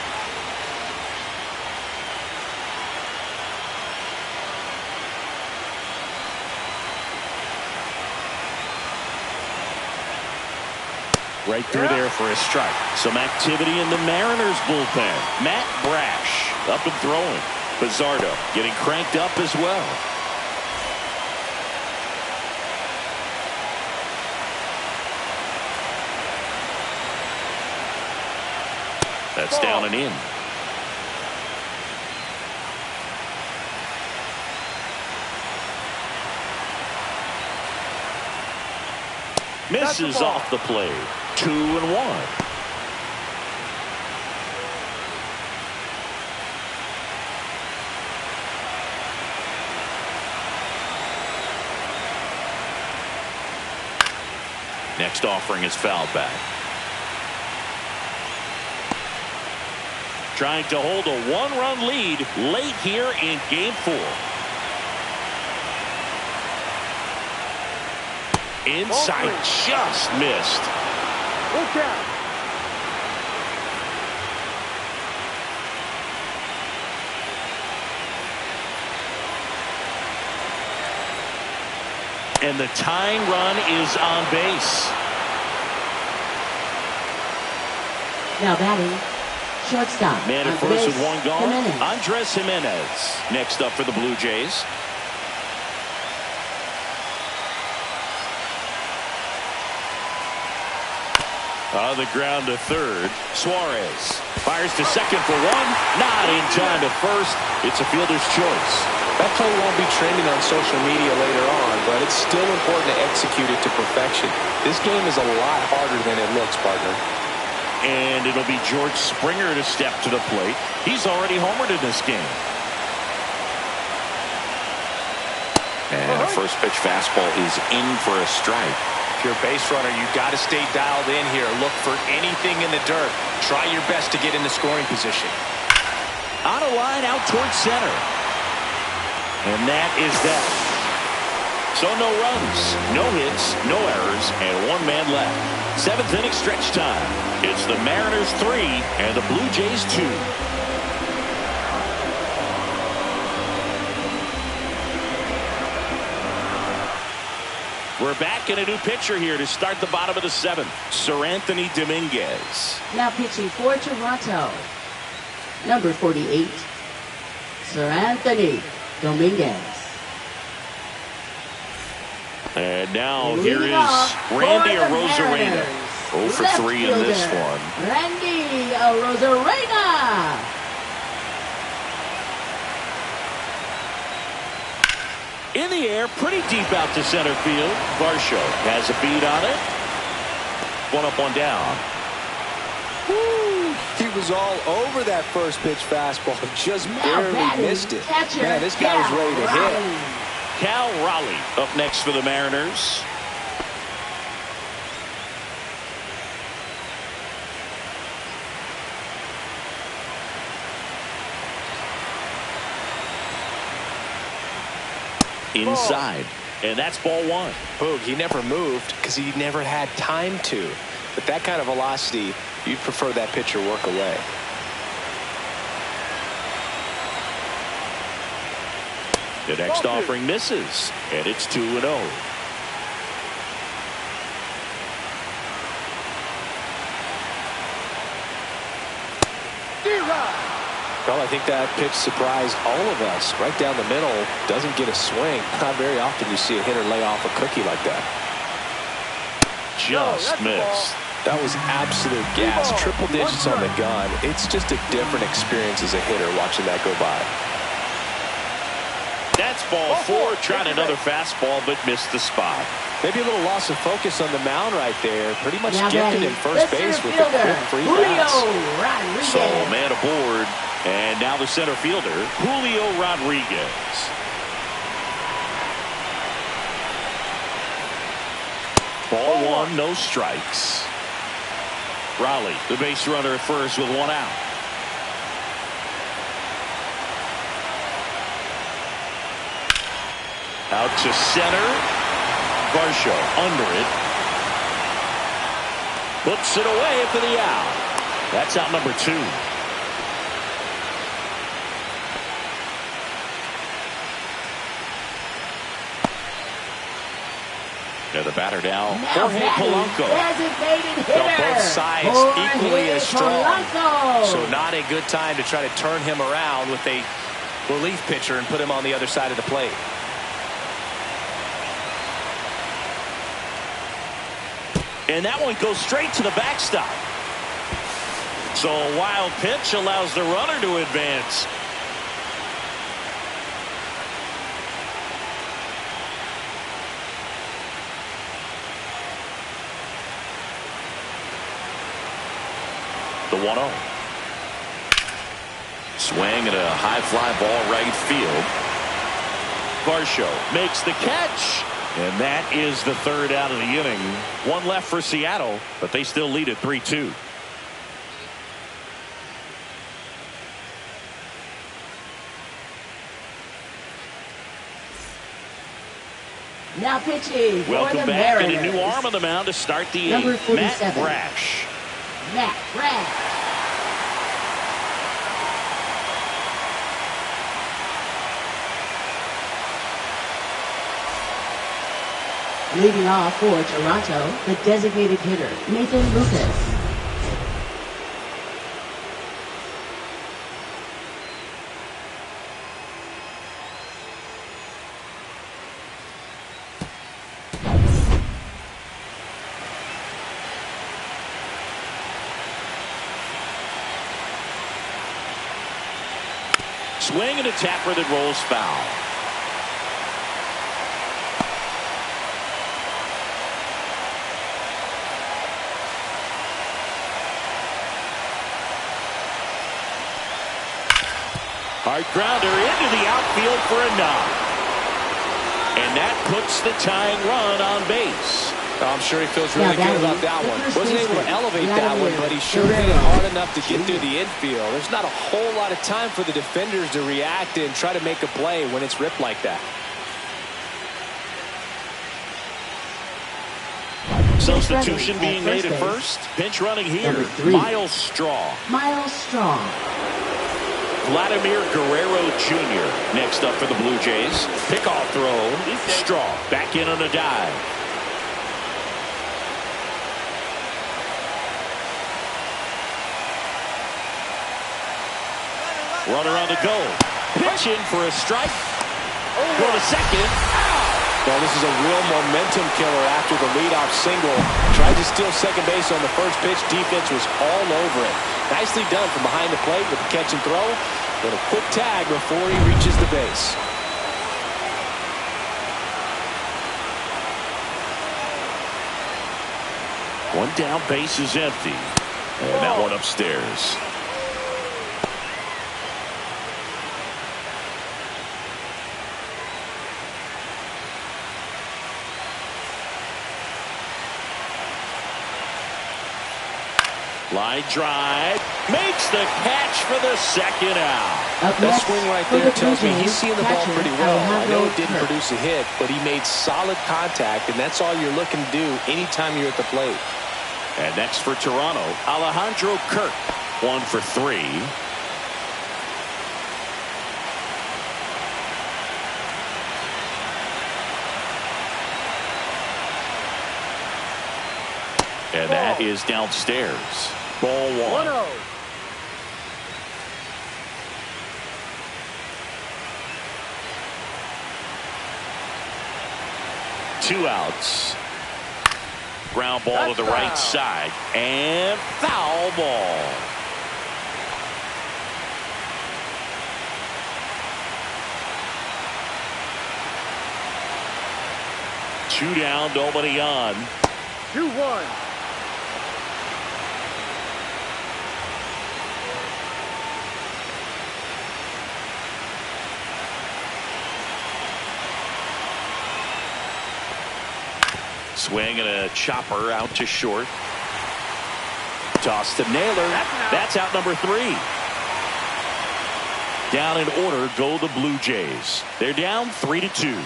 Right through there for a strike. Some activity in the Mariners bullpen. Matt Brash up and throwing. Pizzardo getting cranked up as well. That's down and in. Misses off the plate. 2-1. Next offering is fouled back. Trying to hold a 1-run lead late here in game 4. Inside, just missed. Look out. And the tying run is on base. Now batting, shortstop. Man at first with one gone. Andres Jimenez next up for the Blue Jays. On the ground to third. Suarez fires to second for one. Not in time to first. It's a fielder's choice. That play won't be trending on social media later on, but it's still important to execute it to perfection. This game is a lot harder than it looks, partner. And it'll be George Springer to step to the plate. He's already homered in this game. And a first pitch fastball is in for a strike. If you're a base runner, you've got to stay dialed in here. Look for anything in the dirt. Try your best to get into scoring position. On a line out towards center. And that is that. So no runs, no hits, no errors, and one man left. Seventh inning stretch time. It's the Mariners 3 and the Blue Jays 2. We're back in a new pitcher here to start the bottom of the seventh. Seranthony Dominguez. Now pitching for Toronto, number 48, Seranthony Dominguez. And now here is Randy Arozarena. 0 for 3 in this one. Randy Arozarena. In the air, pretty deep out to center field. Varsho has a beat on it. One up, one down. Woo! He was all over that first pitch fastball. Just barely missed it. Man, this guy was ready to hit. Cal Raleigh up next for the Mariners. Inside, and that's ball one. Boog, he never moved because he never had time to. But that kind of velocity, you'd prefer that pitcher work away. The next offering misses, and it's 2-0. Well, I think that pitch surprised all of us. Right down the middle, doesn't get a swing. Not very often you see a hitter lay off a cookie like that. Just missed. That was absolute gas. Triple digits on the gun. It's just a different experience as a hitter watching that go by. That's ball four. Tried another fastball, but missed the spot. Maybe a little loss of focus on the mound right there. Pretty much Now gifted him first base with a quick free pass. So man aboard. And now the center fielder, Julio Rodriguez. Ball one, no strikes. Raleigh, the base runner at first with one out. Out to center. Varsho under it. Puts it away for the out. That's out number 2. And the batter now, Jorge Polanco. Both sides equally as strong. So not a good time to try to turn him around with a relief pitcher and put him on the other side of the plate. And that one goes straight to the backstop. So a wild pitch allows the runner to advance. The 1-0. Swing and a high fly ball right field. Varsho makes the catch. And that is the third out of the inning. One left for Seattle, but they still lead at 3-2. Now pitching for Welcome the back, Mariners. and a new arm on the mound to start the Number eighth. 47. Matt Brash. Matt Brash. Leading off for Toronto, the designated hitter, Nathan Lucas. Swing and a tapper that rolls foul. Hard grounder into the outfield for a knock. And that puts the tying run on base. I'm sure he feels really good about that one. Wasn't able to elevate that one, but he sure hit it hard enough to get through the infield. There's not a whole lot of time for the defenders to react and try to make a play when it's ripped like that. Substitution being made at first. Pinch running here, Miles Straw. Vladimir Guerrero Jr. next up for the Blue Jays. Pickoff throw. Straw back in on a dive. Runner on the go. Pitch in for a strike. Go to second. Well, this is a real momentum killer after the leadoff single. Tried to steal second base on the first pitch. Defense was all over it. Nicely done from behind the plate with the catch and throw. But a quick tag before he reaches the base. One down, base is empty. And that one upstairs. Line drive, makes the catch for the second out. That swing right there tells me he's seeing the ball pretty well. I know it didn't produce a hit, but he made solid contact, and that's all you're looking to do anytime you're at the plate. And next for Toronto, Alejandro Kirk, 1 for 3. And that is downstairs. Ball 1. 1-0. Two outs. Ground ball to the right side. And foul ball. Two down, nobody on. 2-1. Swing and a chopper out to short. Toss to Naylor. That's out number 3. Down in order go the Blue Jays. They're down 3-2.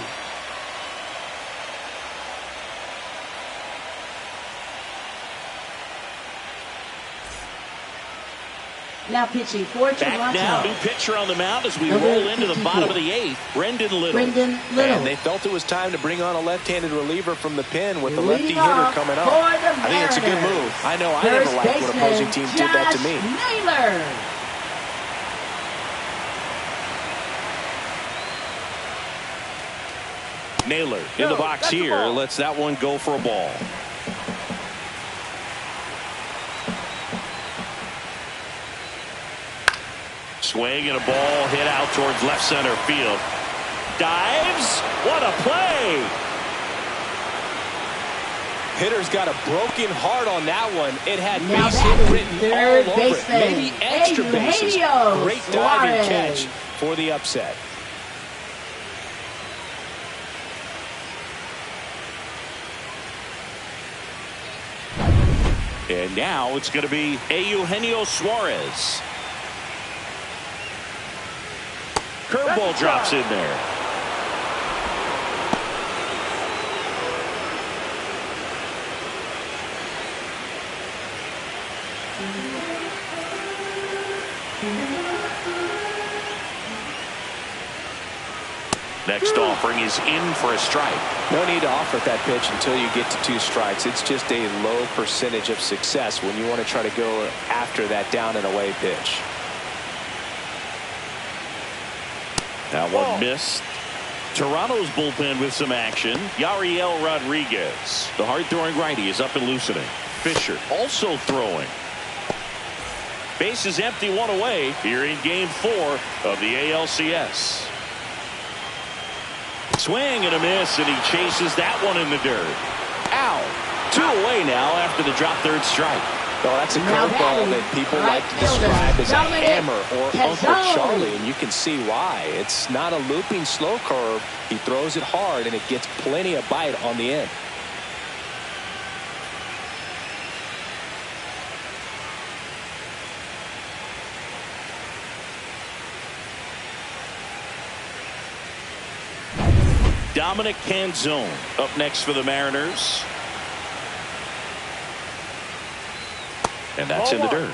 Now pitching for Toronto. Back now, new pitcher on the mound as we roll into the bottom of the 8th. Brendan Little. And they felt it was time to bring on a left-handed reliever from the pen with the lefty hitter coming up. I think it's a good move. I know I never liked when opposing teams did that to me. Naylor in the box here. Lets that one go for a ball. Swing and a ball hit out towards left center field. Dives. What a play. Hitter's got a broken heart on that one. It had base hit written all over it. Maybe extra bases. Great diving catch for the upset. And now it's going to be Eugenio Suarez. Curveball drops in there. Next offering is in for a strike. No need to offer that pitch until you get to 2 strikes. It's just a low percentage of success when you want to try to go after that down and away pitch. That one missed. Toronto's bullpen with some action. Yariel Rodriguez, the hard-throwing righty, is up and loosening. Fisher also throwing. Base is empty, 1 away here in Game 4 of the ALCS. Swing and a miss, and he chases that one in the dirt. Ow! 2 away now after the drop third strike. Well, that's a curveball that people like to describe as a hammer or Uncle Charlie, and you can see why. It's not a looping slow curve. He throws it hard, and it gets plenty of bite on the end. Dominic Canzone up next for the Mariners. And that's in the dirt.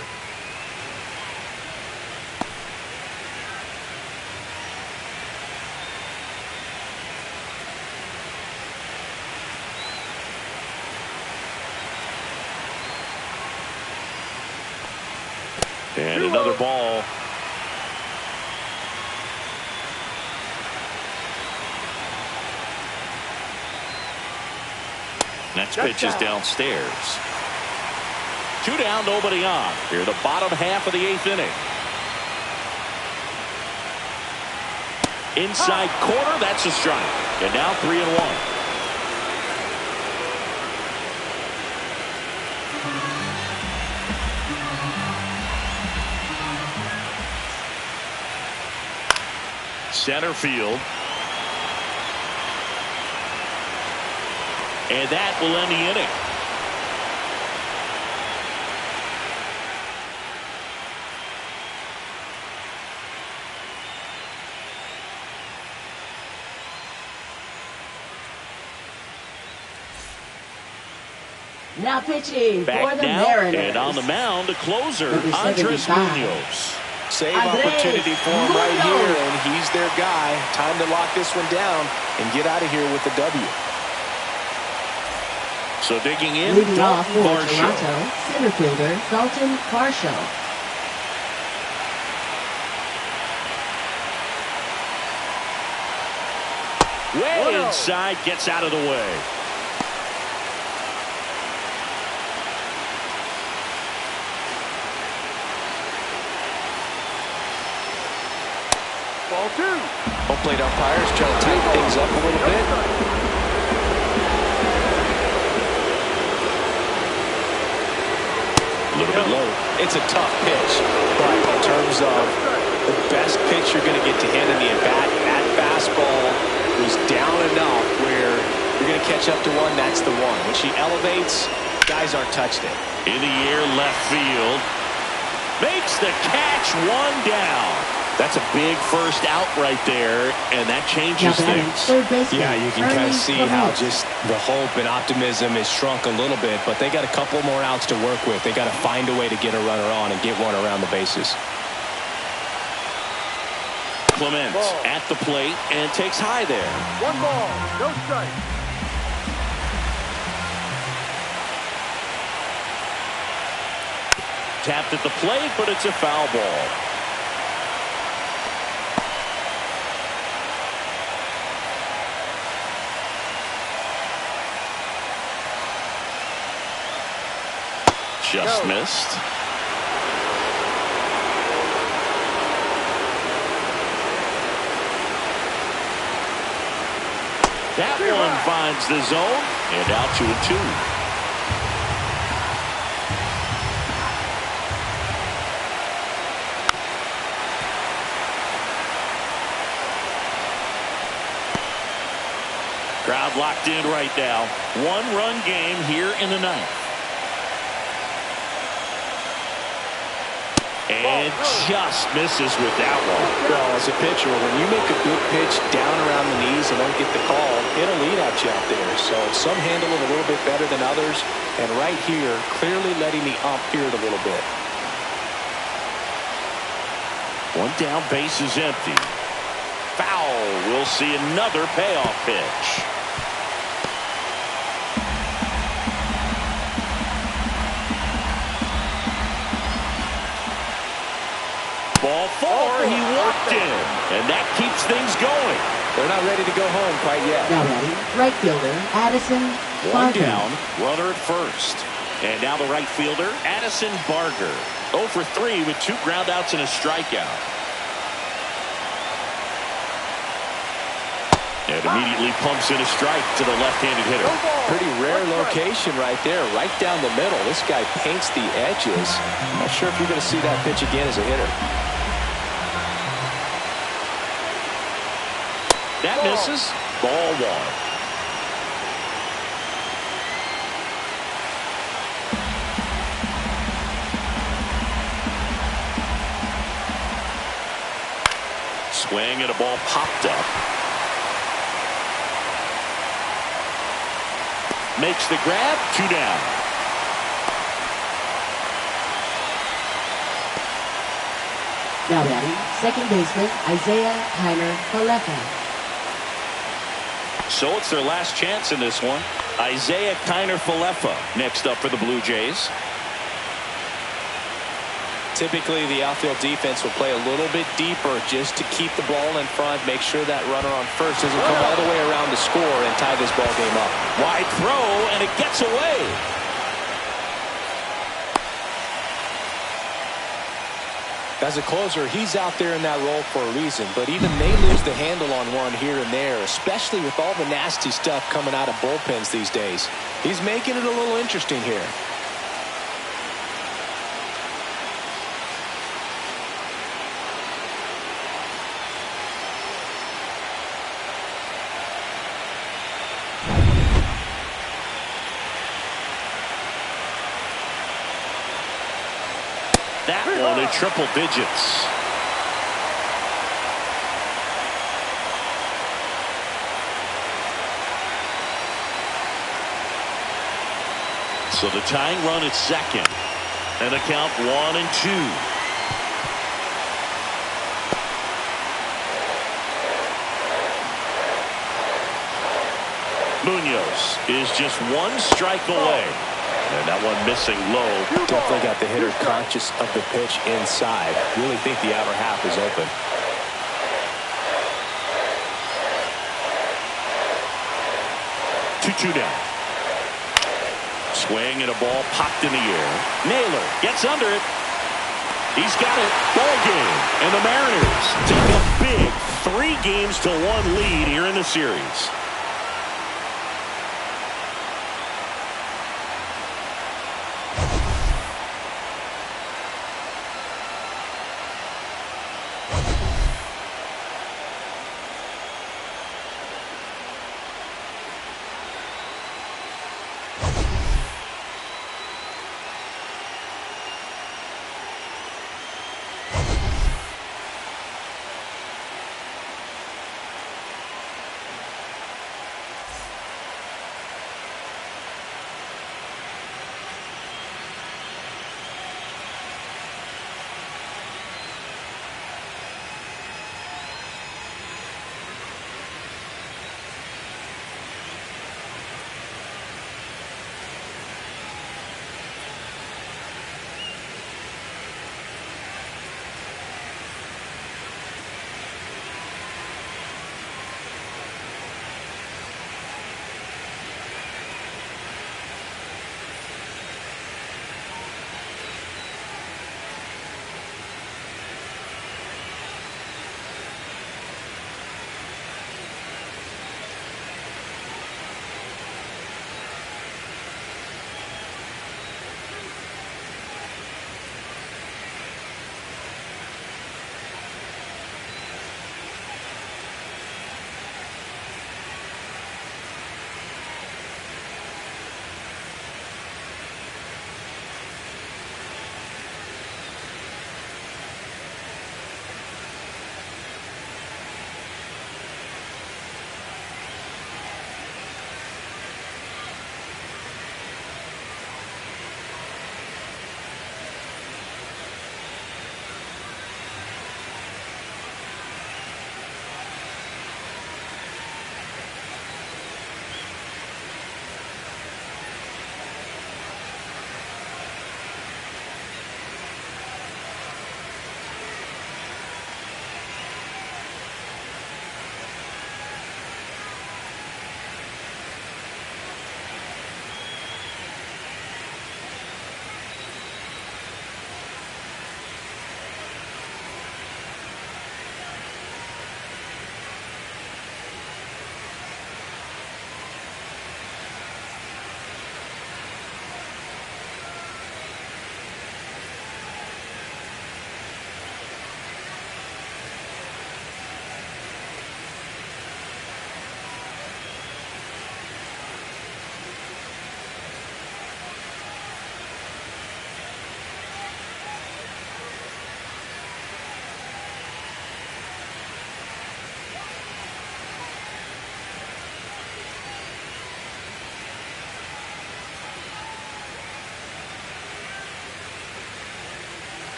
And another ball. Next pitch is downstairs. 2 down, nobody on. Here, the bottom half of the 8th inning. Inside corner, that's a strike. And now 3-1. Center field. And that will end the inning. Now pitching Back for the now, Mariners. and on the mound, the closer, Number Andres 75. Munoz. Save Andres opportunity for him right Munoz. here, and he's their guy. Time to lock this one down and get out of here with the W. So digging in, Leading off Dalton for Varsho. Toronto, center fielder Dalton Varsho. Way inside, gets out of the way. Ball 2. Home plate umpires trying to tighten things up a little bit. A little bit low. It's a tough pitch, but in terms of the best pitch you're going to get to hit in the at-bat, that fastball was down enough where you're going to catch up to one, that's the one. When she elevates, guys aren't touched it. In the air, left field. Makes the catch, 1 down. That's a big first out right there, and that changes Now batting things. third baseman, Yeah, you can kind Ernie of see how Clement. just the hope and optimism is shrunk a little bit, but they got a couple more outs to work with. They got to find a way to get a runner on and get one around the bases. Clement at the plate and takes high there. 1 ball, no strike. Tapped at the plate, but it's a foul ball. Just missed. That one finds the zone, and out 2-2. Crowd locked in right now. 1-run game here in the 9th. And just misses with that one. Well, as a pitcher, when you make a good pitch down around the knees and don't get the call, it'll lead at you out there. So some handle it a little bit better than others. And right here, clearly letting the ump hear it a little bit. 1 down, base is empty. Foul will We'll see another payoff pitch. Ball 4, he walked in, and that keeps things going. They're not ready to go home quite yet. Now ready, right fielder, Addison One Barger. down, runner at first. And now the right fielder, Addison Barger. 0 for 3 with 2 groundouts and a strikeout. And immediately pumps in a strike to the left-handed hitter. Pretty rare location right there, right down the middle. This guy paints the edges. I'm not sure if you're going to see that pitch again as a hitter. That misses. Ball 1. Swing and a ball popped up. Makes the grab. 2 down. Now batting, second baseman, Isaiah Kiner-Falefa. So it's their last chance in this one. Isaiah Kiner-Falefa next up for the Blue Jays. Typically, the outfield defense will play a little bit deeper just to keep the ball in front, make sure that runner on first doesn't come all the way around to score and tie this ball game up. Wide throw, and it gets away. As a closer, he's out there in that role for a reason, but even they lose the handle on one here and there, especially with all the nasty stuff coming out of bullpens these days. He's making it a little interesting here. That one in triple digits. So the tying run at second. And the count 1-2. Munoz is just 1 strike away. And that one missing low. Definitely got the hitter conscious of the pitch inside. Really think the outer half is open. Two down. Swing and a ball popped in the air. Naylor gets under it. He's got it. Ball game. And the Mariners take a big 3-1 lead here in the series.